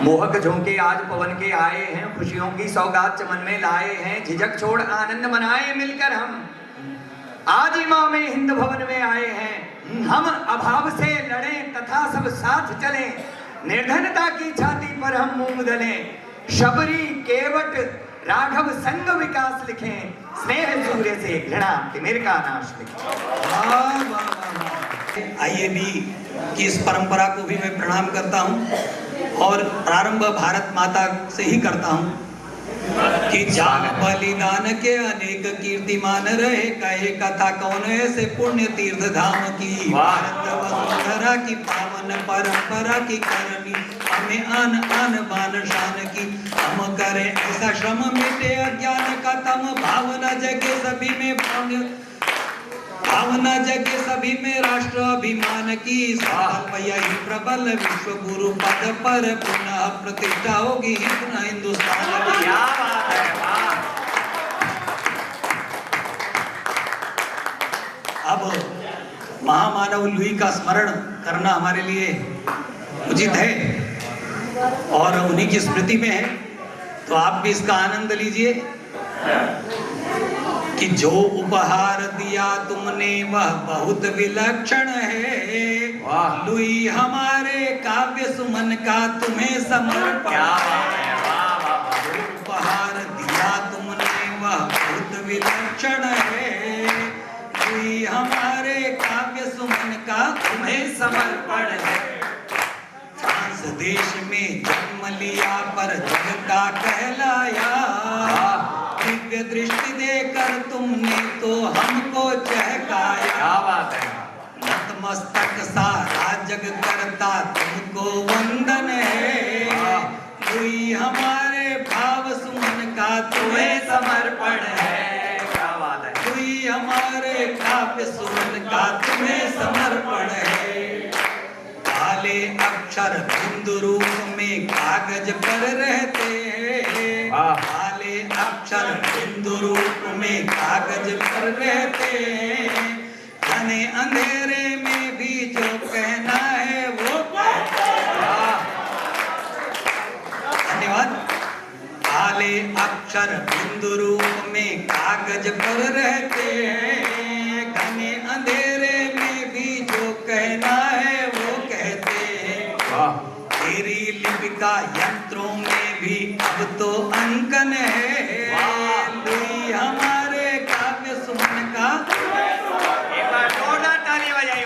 मोहक झोंके आज पवन के आए हैं, खुशियों की सौगात चमन में लाए हैं, झिझक छोड़ आनंद मनाए मिलकर हम, आज इमामे हिंद भवन में आए हैं। हम अभाव से लड़े तथा सब साथ चलें, निर्धनता की छाती पर हम मूंग दलें, शबरी केवट राघव संग विकास लिखें, स्नेह सूर्य से घृणा तिमिर का नाश लिखें। वाह, वाह, वाह, वाह। आइए भी कि इस परंपरा को भी मैं प्रणाम करता हूँ और प्रारंभ भारत माता से ही करता हूँ कि जहाँ बलिदान के अनेक कीर्तिमान रहे, कहे कथा कौन ऐसे पुण्य तीर्थ धाम की, भारत वसुंधरा की पावन परंपरा की करनी, हमें आन आन बान शान की, हम करें ऐसा श्रम मिटे अज्ञान का तम, भावना जगे सभी में पुण्य, भावना जगे सभी में राष्ट्र अभिमान की, संकल्प यही प्रबल विश्व गुरु पद पर पुनः प्रतिष्ठा होगी हिंदुस्तान की। क्या बात है, वाह। अब महामानव लुई का स्मरण करना हमारे लिए उचित है और उन्हीं की स्मृति में है, तो आप भी इसका आनंद लीजिए कि जो उपहार दिया तुमने वह बहुत विलक्षण है, वाह। लुई हमारे काव्य सुमन का तुम्हें समर्पण। क्या बात है, वाह, वाह, वाह। जो उपहार दिया तुमने वह बहुत विलक्षण है, लुई हमारे काव्य सुमन का तुम्हें समर्पण है। फ्रांस देश में जन्म लिया पर जग का कहलाया, दिव्य दृष्टि देकर तुमने तो हमको चहकाया। क्या बात है, नतमस्तक सारा जग करता तुमको वंदन है, लुई हमारे भाव सुमन का तुम्हें समर्पण है। क्या बात है, लुई हमारे काव्य सुमन का तुम्हें समर्पण है। काले अक्षर बिंदु रूप में कागज पर रहते हैं, काले अक्षर बिंदु रूप में कागज पर रहते हैं, घने अंधेरे में भी जो कहना है वो कहते हैं। धन्यवाद। काले अक्षर बिंदु रूप में कागज पर रहते हैं, घने अंधेरे में भी जो कहना है वो कहते हैं। तेरी लिपिका यंत्रों में भी अब तो अंकन है, लुई हमारे काव्य सुमन का। एक बार जोरदार ताली बजाइए।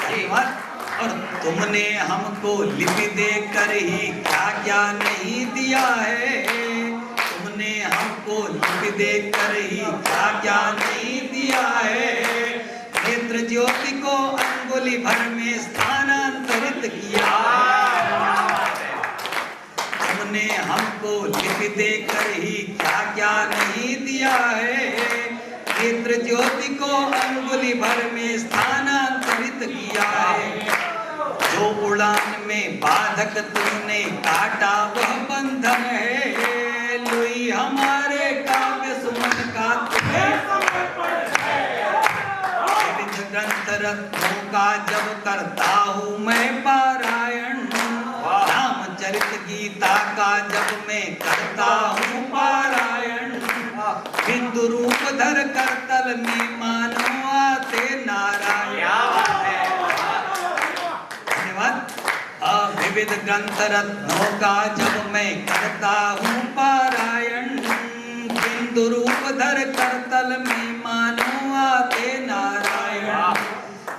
धन्यवाद। और तुमने हमको लिपि देकर ही क्या क्या नहीं दिया है, तुमने हमको लिपि देकर ही क्या क्या नहीं दिया है, नेत्र ज्योति को अंगुली भर में स्थानांतरित किया। तुमने हमको लिपि देकर ही क्या क्या नहीं दिया है, नेत्र ज्योति को अंगुली भर में स्थानांतरित किया है। जो उड़ान में बाधक तुमने काटा वह बंधन है, लुई हमारे काव्य सुमन का तुम्हें समर्पण है। विविध ग्रंथ रत्नों का जब करता हूँ मैं पारायण, रामचरित गीता का जब मैं करता हूँ पारायण, बिंदु रूप धर कर तल में मानो आते नारायण। धन्यवाद। विविध ग्रंथ रत्नों का जब मैं करता हूँ पारायण, बिंदु रूप धर कर तल में मानो आते नारायण।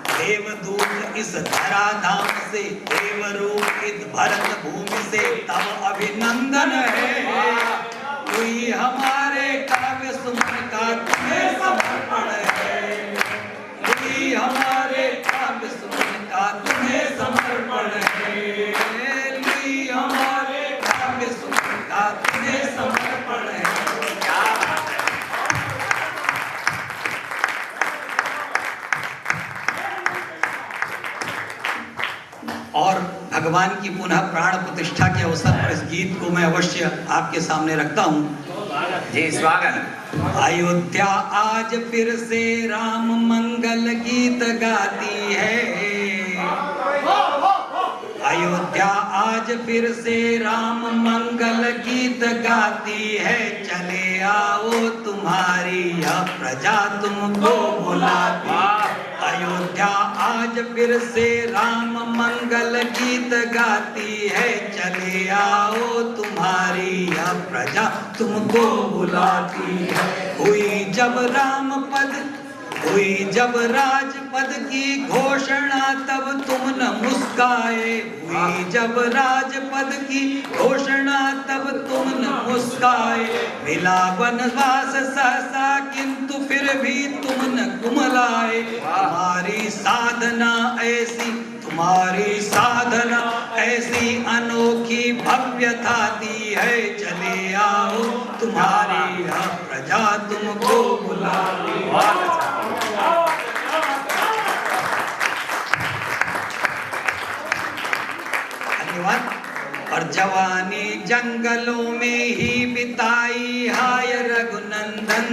देवदूत इस धरा धाम से, देवरूप इस भरत भूमि से तब अभिनंदन है, कोई हमारे काव्य सुमन का तुम्हें समर्पण है, कोई हमारे काव्य सुमन का तुम्हें समर्पण है, कोई हमारे काव्य सुमन का तुम्हें समर्पण है। और भगवान की पुनः प्राण प्रतिष्ठा के अवसर पर इस गीत को मैं अवश्य आपके सामने रखता हूँ। जी स्वागत। अयोध्या आज फिर से राम मंगल गीत गाती है, अयोध्या आज फिर से राम मंगल गीत गाती है, चले आओ तुम्हारी यह प्रजा तुमको बुलाती। अयोध्या आज फिर से राम मंगल गीत गाती है। चले आओ तुम्हारी यह प्रजा तुमको बुलाती है। हुई जब राजपद की घोषणा तब तुम न मुस्काए। हुई जब राजपद की घोषणा तब तुम न मुस्काए। मिला वनवास सहसा किंतु फिर भी तुम न कुमलाए। तुम्हारी साधना ऐसी अनोखी भव्य थाती है। चले आओ तुम्हारी यह प्रजा तुमको बुलाती है। और जवानी जंगलों में ही बिताई हाय रघुनंदन।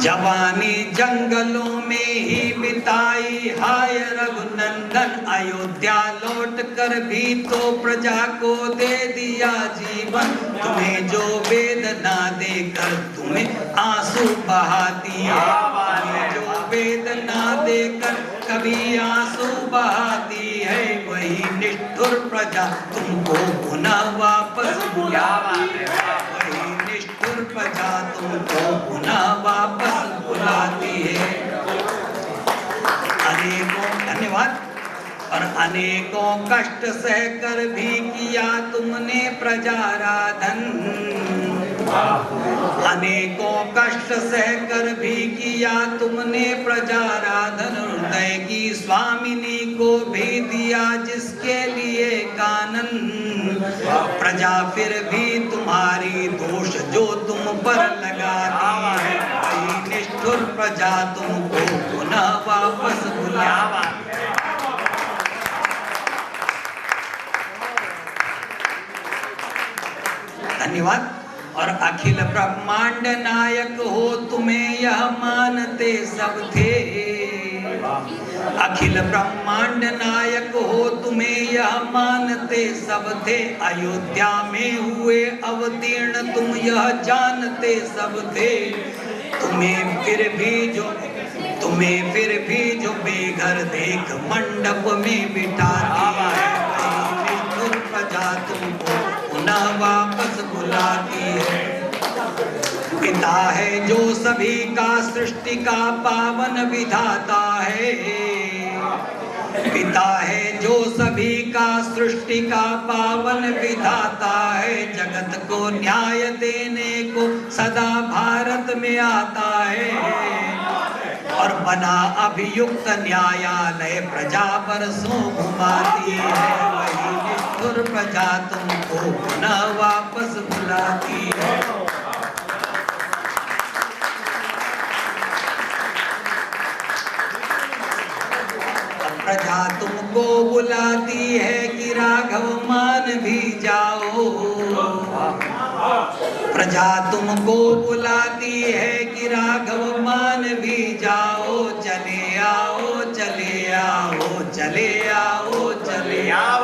जवानी जंगलों में ही बिताई हाय रघुनंदन। अयोध्या लौट कर भी तो प्रजा को दे दिया जीवन। तुम्हें जो वेदना देकर तुम्हें आंसू बहाती है। तुम्हें जो वेदना देकर कभी आंसू बहाती है। वही निष्ठुर प्रजा तुमको पुनः वापस बुलाती है। वही निष्ठुर प्रजा तुमको पुनः वापस बुलाती है। अनेकों धन्यवाद। और अनेकों कष्ट सहकर भी किया तुमने प्रजाराधन। अनेकों कष्ट सहकर भी किया तुमने प्रजाराधन। हृदय की स्वामिनी को भी दिया जिसके लिए कानन। प्रजा फिर भी तुम्हारी दोष जो तुम पर लगाती है। वही निष्ठुर प्रजा तुमको पुनः वापस बुलाती है। धन्यवाद। और अखिल ब्रह्मांड नायक हो तुम्हें यह मानते सब थे। अखिल ब्रह्मांड नायक हो तुम्हें यह मानते सब थे। अयोध्या में हुए अवतीर्ण तुम यह जानते सब थे। तुम्हें फिर भी जो बेघर देख मंडप में बिठाती है। निष्ठुर प्रजा तुमको पुनः वापस बुलाती है। पिता है जो सभी का सृष्टि का पावन विधाता है। पिता है जो सभी का सृष्टि का पावन विधाता है। जगत को न्याय देने को सदा भारत में आता है। और बना अभियुक्त न्यायालय प्रजा बरसों घुमाती है। वही निष्ठुर प्रजा तुमको पुनः वापस बुलाती है। प्रजा तुमको बुलाती है कि राघव मान भी जाओ। प्रजा तुमको बुलाती है कि राघव मान भी जाओ। चले आओ चले आओ चले आओ चले आओ।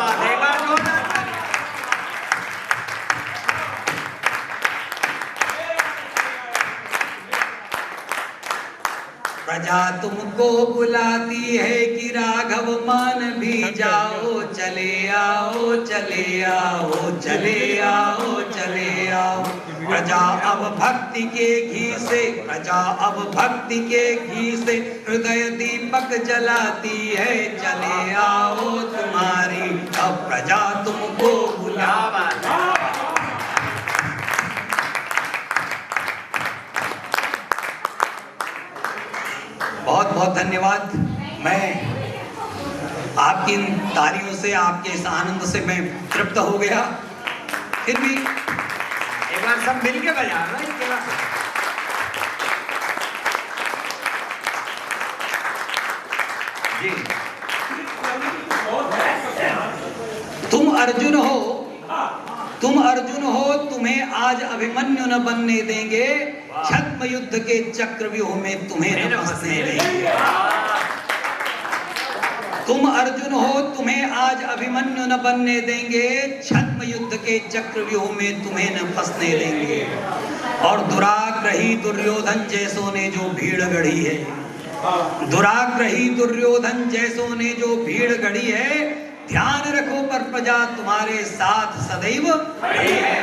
प्रजा तुमको बुलाती है कि राघव मान भी जाओ। चले आओ चले आओ चले आओ चले आओ। प्रजा अब भक्ति के घी से हृदय दीपक जलाती है। चले आओ तुम्हारी अब प्रजा तुमको बुलाती है। बहुत बहुत धन्यवाद। मैं आपकी इन तालियों से, आपके इस आनंद से मैं तृप्त हो गया। फिर भी एक बार सब मिलके बजाना इसके बाद। जी, तुम अर्जुन हो, तुम्हें आज अभिमन्यु न बनने देंगे। छद्म युद्ध के चक्रव्यूह में तुम्हें न फंसने देंगे। तुम अर्जुन हो, तुम्हें आज अभिमन्यु न बनने देंगे। छद्म युद्ध के चक्रव्यूह में तुम्हें न फंसने देंगे। और दुराग्रही दुर्योधन जैसों ने जो भीड़ गढ़ी है, दुराग्रही दुर्योधन जैसों ने जो भीड़ गढ़ी है, ध्यान रखो पर प्रजा तुम्हारे साथ सदैव खड़ी है।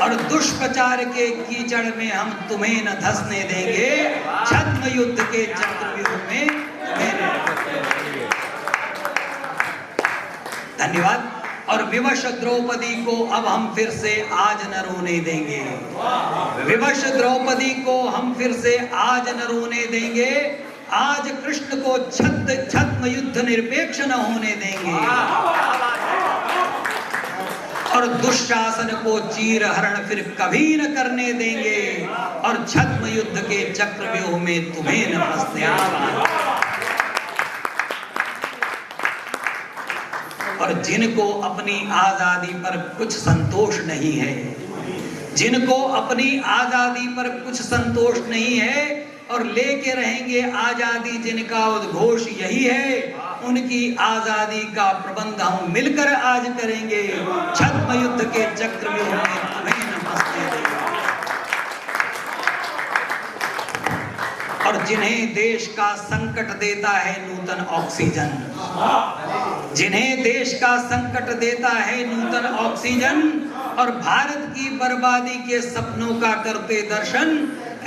और दुष्प्रचार के कीचड़ में हम तुम्हें न धंसने देंगे, छद्म युद्ध के चक्रव्यूह में तुम्हें न धंसने देंगे। धन्यवाद। और विवश द्रौपदी को अब हम फिर से आज न रोने देंगे, विवश द्रौपदी को हम फिर से आज न रोने देंगे, आज कृष्ण को छद्म युद्ध निरपेक्ष न होने देंगे, और दुशासन को चीर हरण फिर कभी न करने देंगे, और छद्म युद्ध के चक्रव्यूह में तुम्हें न फंसने देंगे। और जिनको अपनी आजादी पर कुछ संतोष नहीं है, जिनको अपनी आजादी पर कुछ संतोष नहीं है और लेके रहेंगे आजादी जिनका उद्घोष यही है, उनकी आजादी का प्रबंध हम मिलकर आज करेंगे। छद्म युद्ध के चक्रव्यूह में तुम्हें न फंसने देंगे। और जिन्हें देश का संकट देता है नूतन ऑक्सीजन, जिन्हें देश का संकट देता है नूतन ऑक्सीजन, और भारत की बर्बादी के सपनों का करते दर्शन,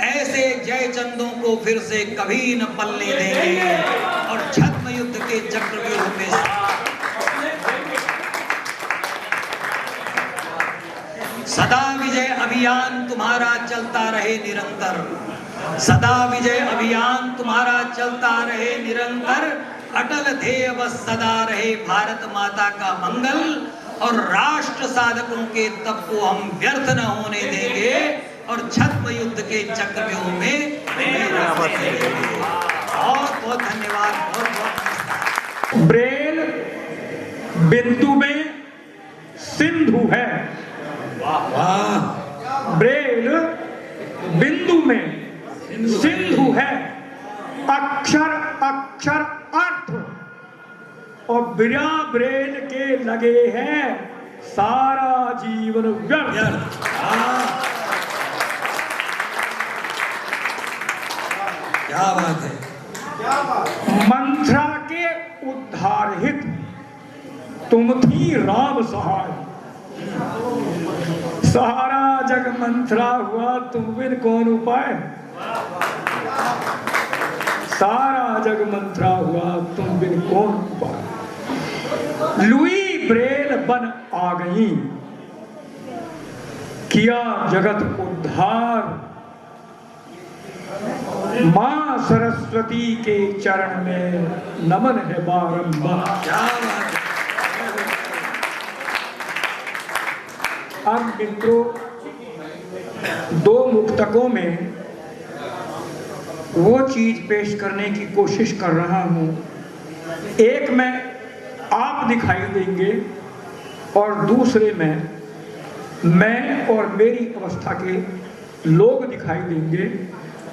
ऐसे जयचंदों को फिर से कभी न पलने देंगे, और छद्म युद्ध के चक्रव्यूह में सदा विजय अभियान तुम्हारा चलता रहे निरंतर, सदा विजय अभियान तुम्हारा चलता रहे निरंतर, अटल ध्येय बस सदा रहे भारत माता का मंगल, और राष्ट्र साधकों के तप को हम व्यर्थ न होने देंगे, और छद्म युद्ध के चक्रव्यूह में बहुत बहुत धन्यवाद। बहुत बहुत ब्रेल बिंदु में सिंधु है, ब्रेल बिंदु में सिंधु है, अक्षर अक्षर अर्थ, और बिना ब्रेल के लगे हैं सारा जीवन व्यर्थ। क्या बात है, मंथरा के उद्धार हित तुम थी राम सहाय, सारा जग मंथरा हुआ तुम बिन कौन उपाय, सारा जग मंथरा हुआ तुम बिन कौन उपाय। लुई ब्रेल बन आ गई, किया जगत उद्धार, मां सरस्वती के चरण में नमन है बारंबार। क्या बात है। अब मित्रों, दो मुक्तकों में वो चीज पेश करने की कोशिश कर रहा हूं, एक में आप दिखाई देंगे और दूसरे में मैं और मेरी अवस्था के लोग दिखाई देंगे।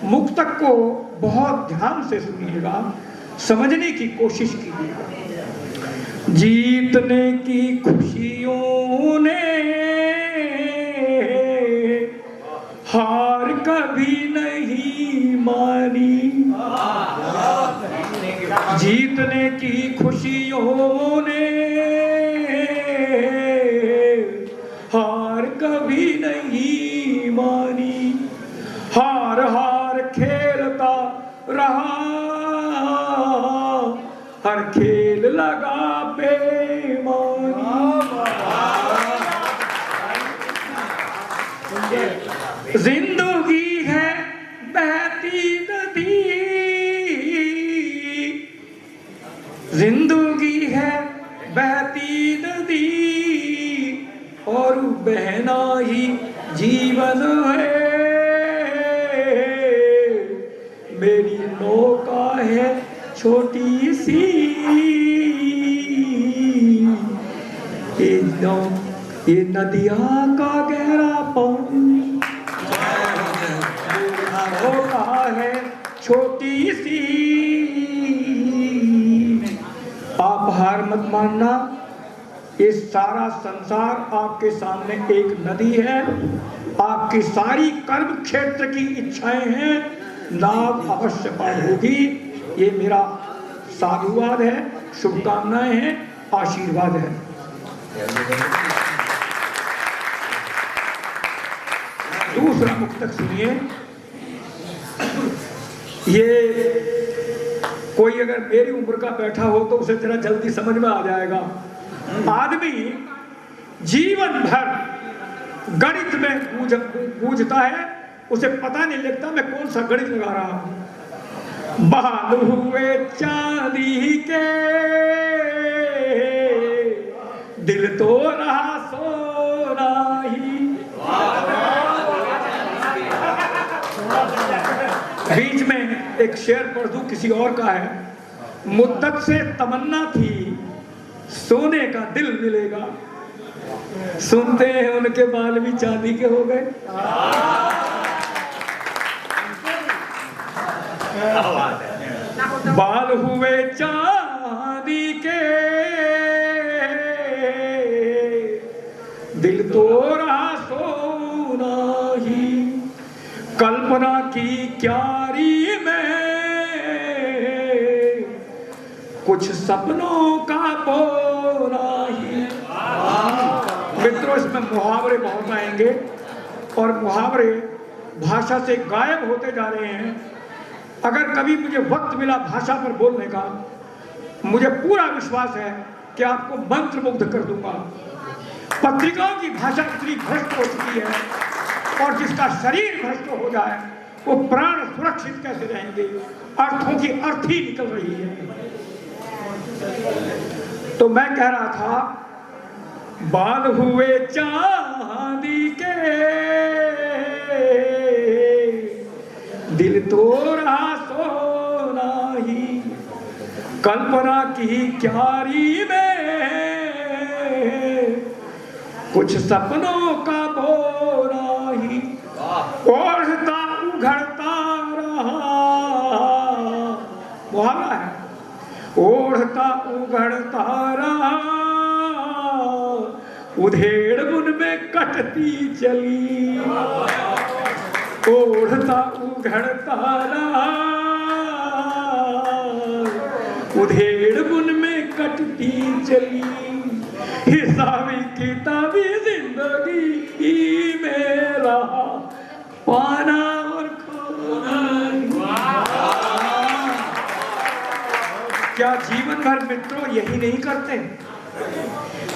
मुक्तक को बहुत ध्यान से सुनिएगा, समझने की कोशिश कीजिएगा। जीतने की खुशियों ने हार कभी नहीं मानी, जीतने की खुशियों ने हार कभी नहीं मानी, हार हार खेलता रहा, हर खेल लगा बेमानी। जिंदगी है बहती नदी, जिंदगी है बहती नदी, और बहना ही जीवन है, मेरी नौका है छोटी सी, ये नदिया का गहरा पानी, नौका है छोटी सी। आप हार मत मानना, ये सारा संसार आपके सामने एक नदी है, आपकी सारी कर्म क्षेत्र की इच्छाएं हैं, नाव अवश्य पार होगी। ये मेरा साधुवाद है, शुभकामनाएं हैं, आशीर्वाद है। दूसरा मुक्तक सुनिए। ये कोई अगर मेरी उम्र का बैठा हो तो उसे जरा जल्दी समझ में आ जाएगा। आदमी जीवन भर गणित में गूंजता है, उसे पता नहीं लगता मैं कौन सा गणित लगा रहा हूं। बाल हुए चांदी के, दिल तो रहा सोना ही। बीच में एक शेर पढ़ दूं, किसी और का है। मुद्दत से तमन्ना थी सोने का दिल मिलेगा, सुनते हैं उनके बाल भी चांदी के हो गए। बाल हुए चांदी के, दिल तो रहा सोना ही। कल्पना की क्यारी में कुछ सपनों का बोरा ही। मित्रों, इसमें मुहावरे बहुत आएंगे और मुहावरे भाषा से गायब होते जा रहे हैं। अगर कभी मुझे वक्त मिला भाषा पर बोलने का, मुझे पूरा विश्वास है कि आपको मंत्रमुग्ध कर दूंगा। पत्रिकाओं की भाषा इतनी भ्रष्ट हो चुकी है और जिसका शरीर भ्रष्ट हो जाए वो प्राण सुरक्षित कैसे रहेंगे? अर्थों की अर्थ ही निकल रही है। तो मैं कह रहा था, बाल हुए चांदी के, दिल तो रहा सोना ही। कल्पना की क्यारी में कुछ सपनों का बोरा ही। ओढ़ता उघड़ता रहा, मुहावरा है। ओढ़ता उघड़ता रहा, उधेड़ बुन में कटती चली। ओढ़ता उघड़ता रहा, उधेड़ बुन में कटती चली। हिसाबी किताबी जिंदगी में रहा, पाना और खोना। क्या जीवन भर मित्रों यही नहीं करते?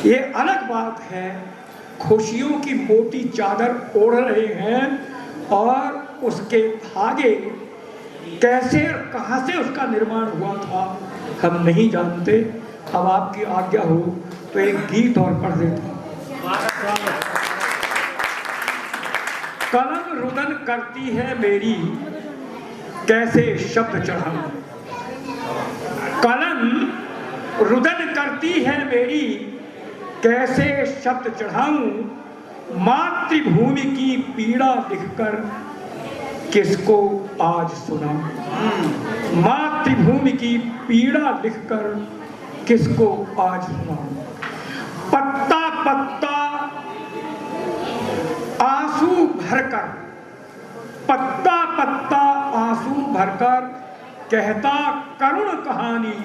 ये अलग बात है, खुशियों की मोटी चादर ओढ़ रहे हैं और उसके धागे कैसे और कहां से उसका निर्माण हुआ था हम नहीं जानते। अब आपकी आज्ञा हो तो एक गीत और पढ़ देता हूं। कलम रुदन करती है मेरी, कैसे शब्द चढ़ाऊं। कलम रुदन करती है मेरी, कैसे शब्द चढ़ाऊं। मातृभूमि की पीड़ा लिखकर किसको आज सुनाऊं। मातृभूमि की पीड़ा लिखकर किसको आज सुनाऊं। पत्ता पत्ता आंसू भरकर, पत्ता पत्ता आंसू भरकर कहता करुण कहानी।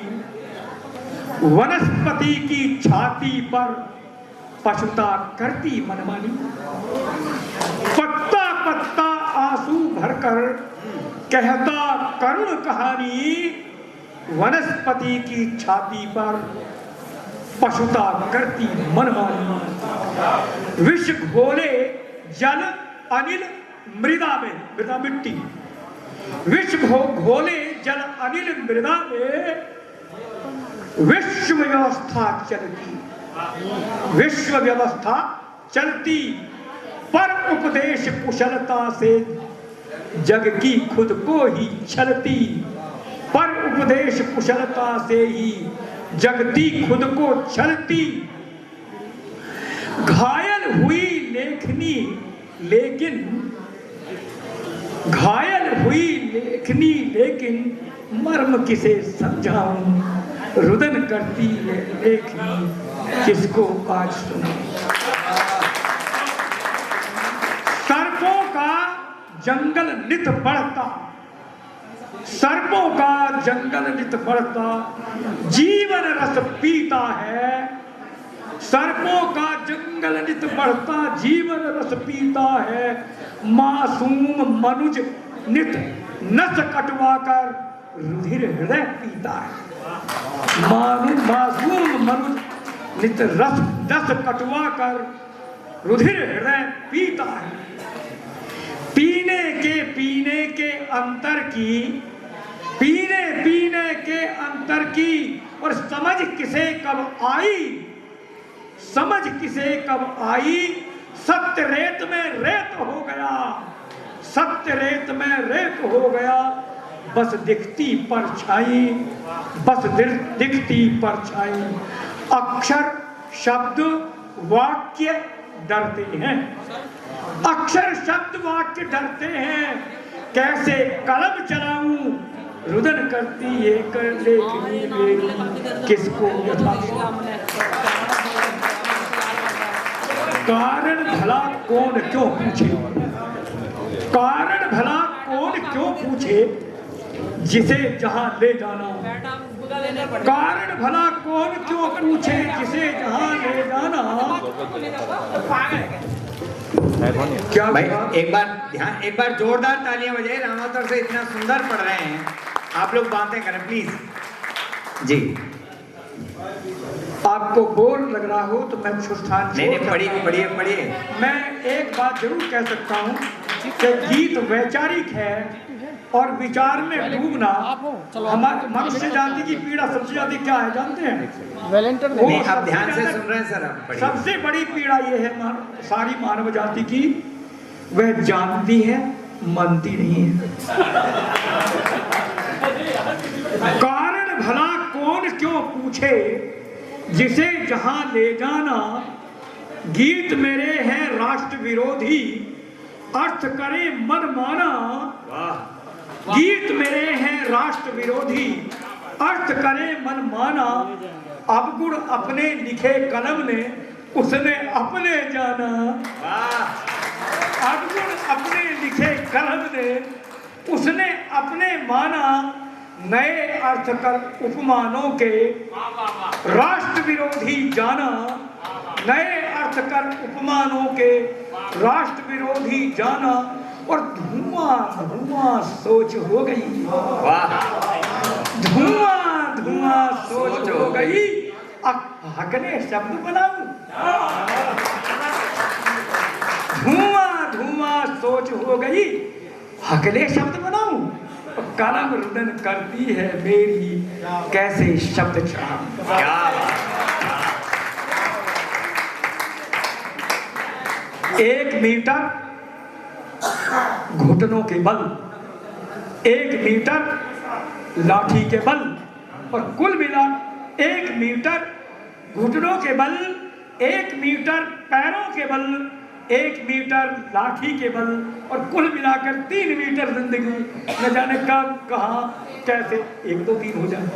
वनस्पति की छाती पर पछुता करती मनमानी। पत्ता पत्ता आंसू भरकर कहता करुण कहानी। वनस्पति की छाती पर पछुता करती मनमानी। विष घोले जल अनिल मृदा में, मृदा मिट्टी। विष घोले जल अनिल मृदा में विश्व व्यवस्था चलती। विश्व व्यवस्था चलती पर उपदेश कुशलता से जग की खुद को ही छलती। पर उपदेश कुशलता से ही जगती खुद को छलती। घायल हुई लेखनी लेकिन, घायल हुई लेखनी लेकिन मर्म किसे समझाऊं। रुदन करती है लेखनी किसको आज सुनाऊं। सर्पों का जंगल नित बढ़ता, सर्पों का जंगल नित बढ़ता जीवन रस पीता है। सर्पों का जंगल नित बढ़ता जीवन रस पीता है। मासूम मनुज नित नस कटवा कर रुधिर हृदय पीता है। मासूम मनुज नित रस कटवा कर रुधिर हृदय पीता है। पीने के अंतर की, पीने के अंतर की और समझ किसे कब आई, समझ किसे कब आई। सत्य रेत में रेत हो गया, सत्य रेत में रेत हो गया। बस दिखती परछाई, बस दिखती परछाई। अक्षर शब्द वाक्य डरते हैं, अक्षर शब्द वाक्य डरते हैं। कैसे कलम चलाऊं रुदन करती एक लेखनी मेरी किसको यथा। कारण भला कौन क्यों पूछे, कारण भला कौन क्यों पूछे जिसे जहां ले जाना। कारण भला कौन क्यों पूछे जिसे जहां ले जाना। क्या भाई एक बार जोरदार तालियां बजाइए। रामावतार से इतना सुंदर पढ़ रहे हैं, आप लोग बातें करें प्लीज जी। आपको बोर लग रहा हो तो मैं स्थान नहीं पढ़िए। मैं एक बात जरूर कह सकता हूँ कि गीत वैचारिक है और विचार में डूबना हमारे मनुष्य जाति की पीड़ा सबसे ज्यादा क्या है जानते हैं? नहीं, आप ध्यान से सुन रहे हैं सर, आप पढ़िए। सबसे बड़ी पीड़ा ये है सारी मानव जाति की, वह जानती है मानती नहीं है। कारण भला कौन क्यों पूछे जिसे जहां ले जाना। गीत मेरे हैं राष्ट्र विरोधी अर्थ करे मन माना। गीत मेरे हैं राष्ट्र विरोधी अर्थ करे मन माना। अवगुण अपने लिखे कलम ने उसने अपने जाना। अवगुण अपने लिखे कलम ने उसने अपने माना। नए अर्थ कर उपमानों के राष्ट्र विरोधी जाना। नए अर्थ कर उपमानों के राष्ट्र विरोधी जाना। और धुआं धुआं सोच हो गई। धुआं धुआं सोच हो गई। हकने शब्द बनाऊं। धुआं धुआं सोच हो गई, हकले शब्द बनाऊं। कलम रुदन करती है मेरी कैसे शब्द चढ़ाऊं। एक मीटर घुटनों के बल, एक मीटर लाठी के बल और कुल मिला 1 मीटर घुटनों के बल, 1 मीटर पैरों के बल, 1 मीटर लाठी के बल और कुल मिलाकर 3 मीटर जिंदगी। न जाने कब कहाँ कैसे 1 2 3 हो जाए।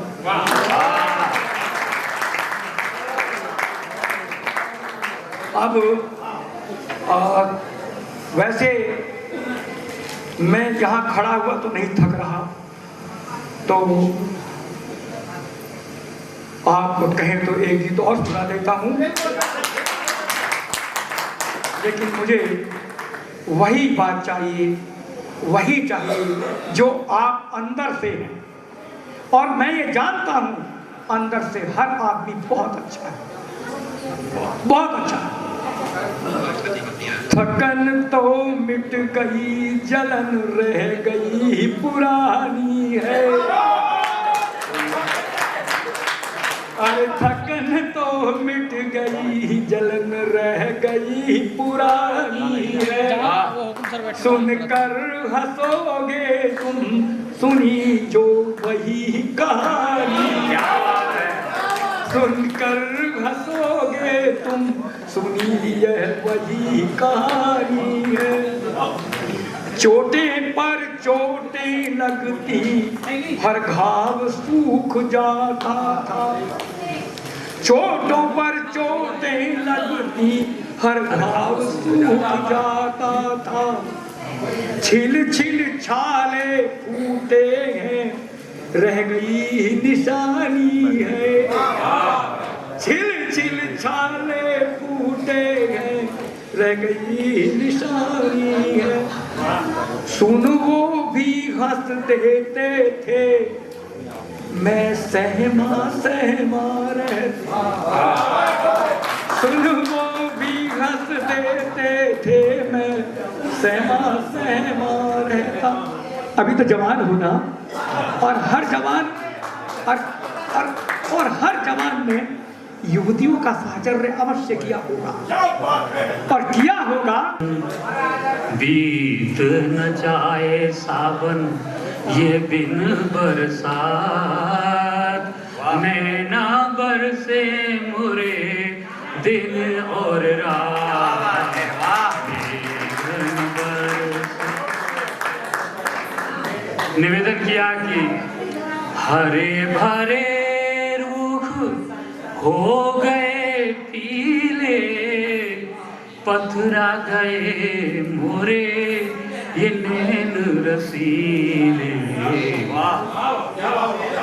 अब वैसे मैं यहाँ खड़ा हुआ तो नहीं थक रहा, तो आप कहें तो एक गीत और सुना देता हूँ। लेकिन मुझे वही बात चाहिए, वही चाहिए जो आप अंदर से हैं। और मैं ये जानता हूँ अंदर से हर आदमी बहुत अच्छा है, बहुत अच्छा है। थकन तो मिट गई, जलन रह गई पुरानी है। अरे थकन तो मिट गई, जलन रह गई पुरानी है। सुनकर हंसोगे तुम, सुनी जो वही कहानी। सुनकर हंसोगे तुम, सुनी यह वही कहानी है। चोटें पर चोटें लगती, हर घाव सूख जाता था। चोटों पर चोटें लगती, हर घाव सूख जाता था। छिल छिल छाले फूटे हैं, रह गई निशानी है। छिल छिल छाले फूटे हैं, रह गई निशानी है। सुन वो भी हंस देते थे, मैं सहमा सहमा रहता। सुन वो भी हंस देते थे, मैं सहमा सहमा रहता। अभी तो जवान हूं ना, और हर जवान और हर जवान ने युवतियों का साहचर्य अवश्य किया होगा, और किया होगा। बीत न जाए सावन ये बिन बरसात, नैना बरसे मुरे दिन और रात। निवेदन किया कि हरे भरे रूख हो गए पीले, पथरा गए मोरे ये नैन रसीले।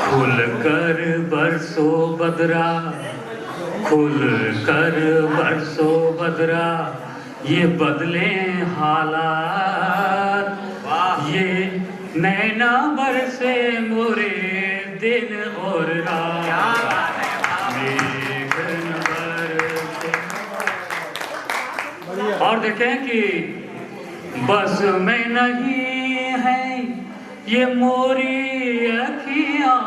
खुल कर बरसो बदरा, खुल कर बरसो बदरा, ये बदले हालात। ये नैना बरसे मोरे दिन और रात। मेघन बरसे। और देखें कि बस में नहीं है ये मोरी अखियां,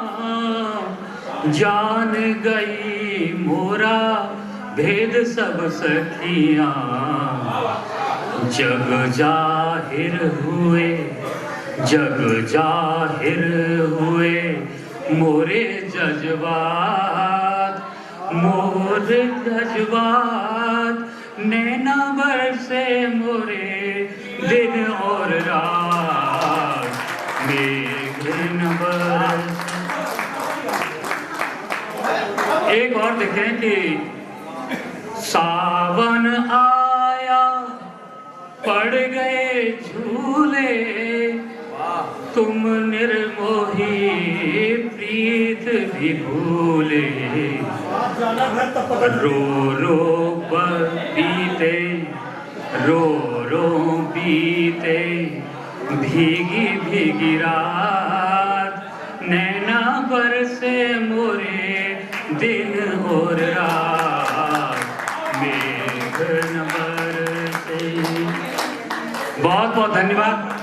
जान गई मोरा भेद सब सखियां। जग जाहिर हुए, जग जाहिर हुए मोरे जज्बात, मोरे जज्बात। नैना बरसे मोरे दिन और रात, मेघन बरसे। एक और देखें कि सावन आया पड़ गए झूले, तुम निर्मोही प्रीत भी भूले। रो रो बीते, रो रो बीते भीगी भीगी रात। नैना बरसे मोरे दिन और रात, मेघन बरसे। बहुत बहुत धन्यवाद।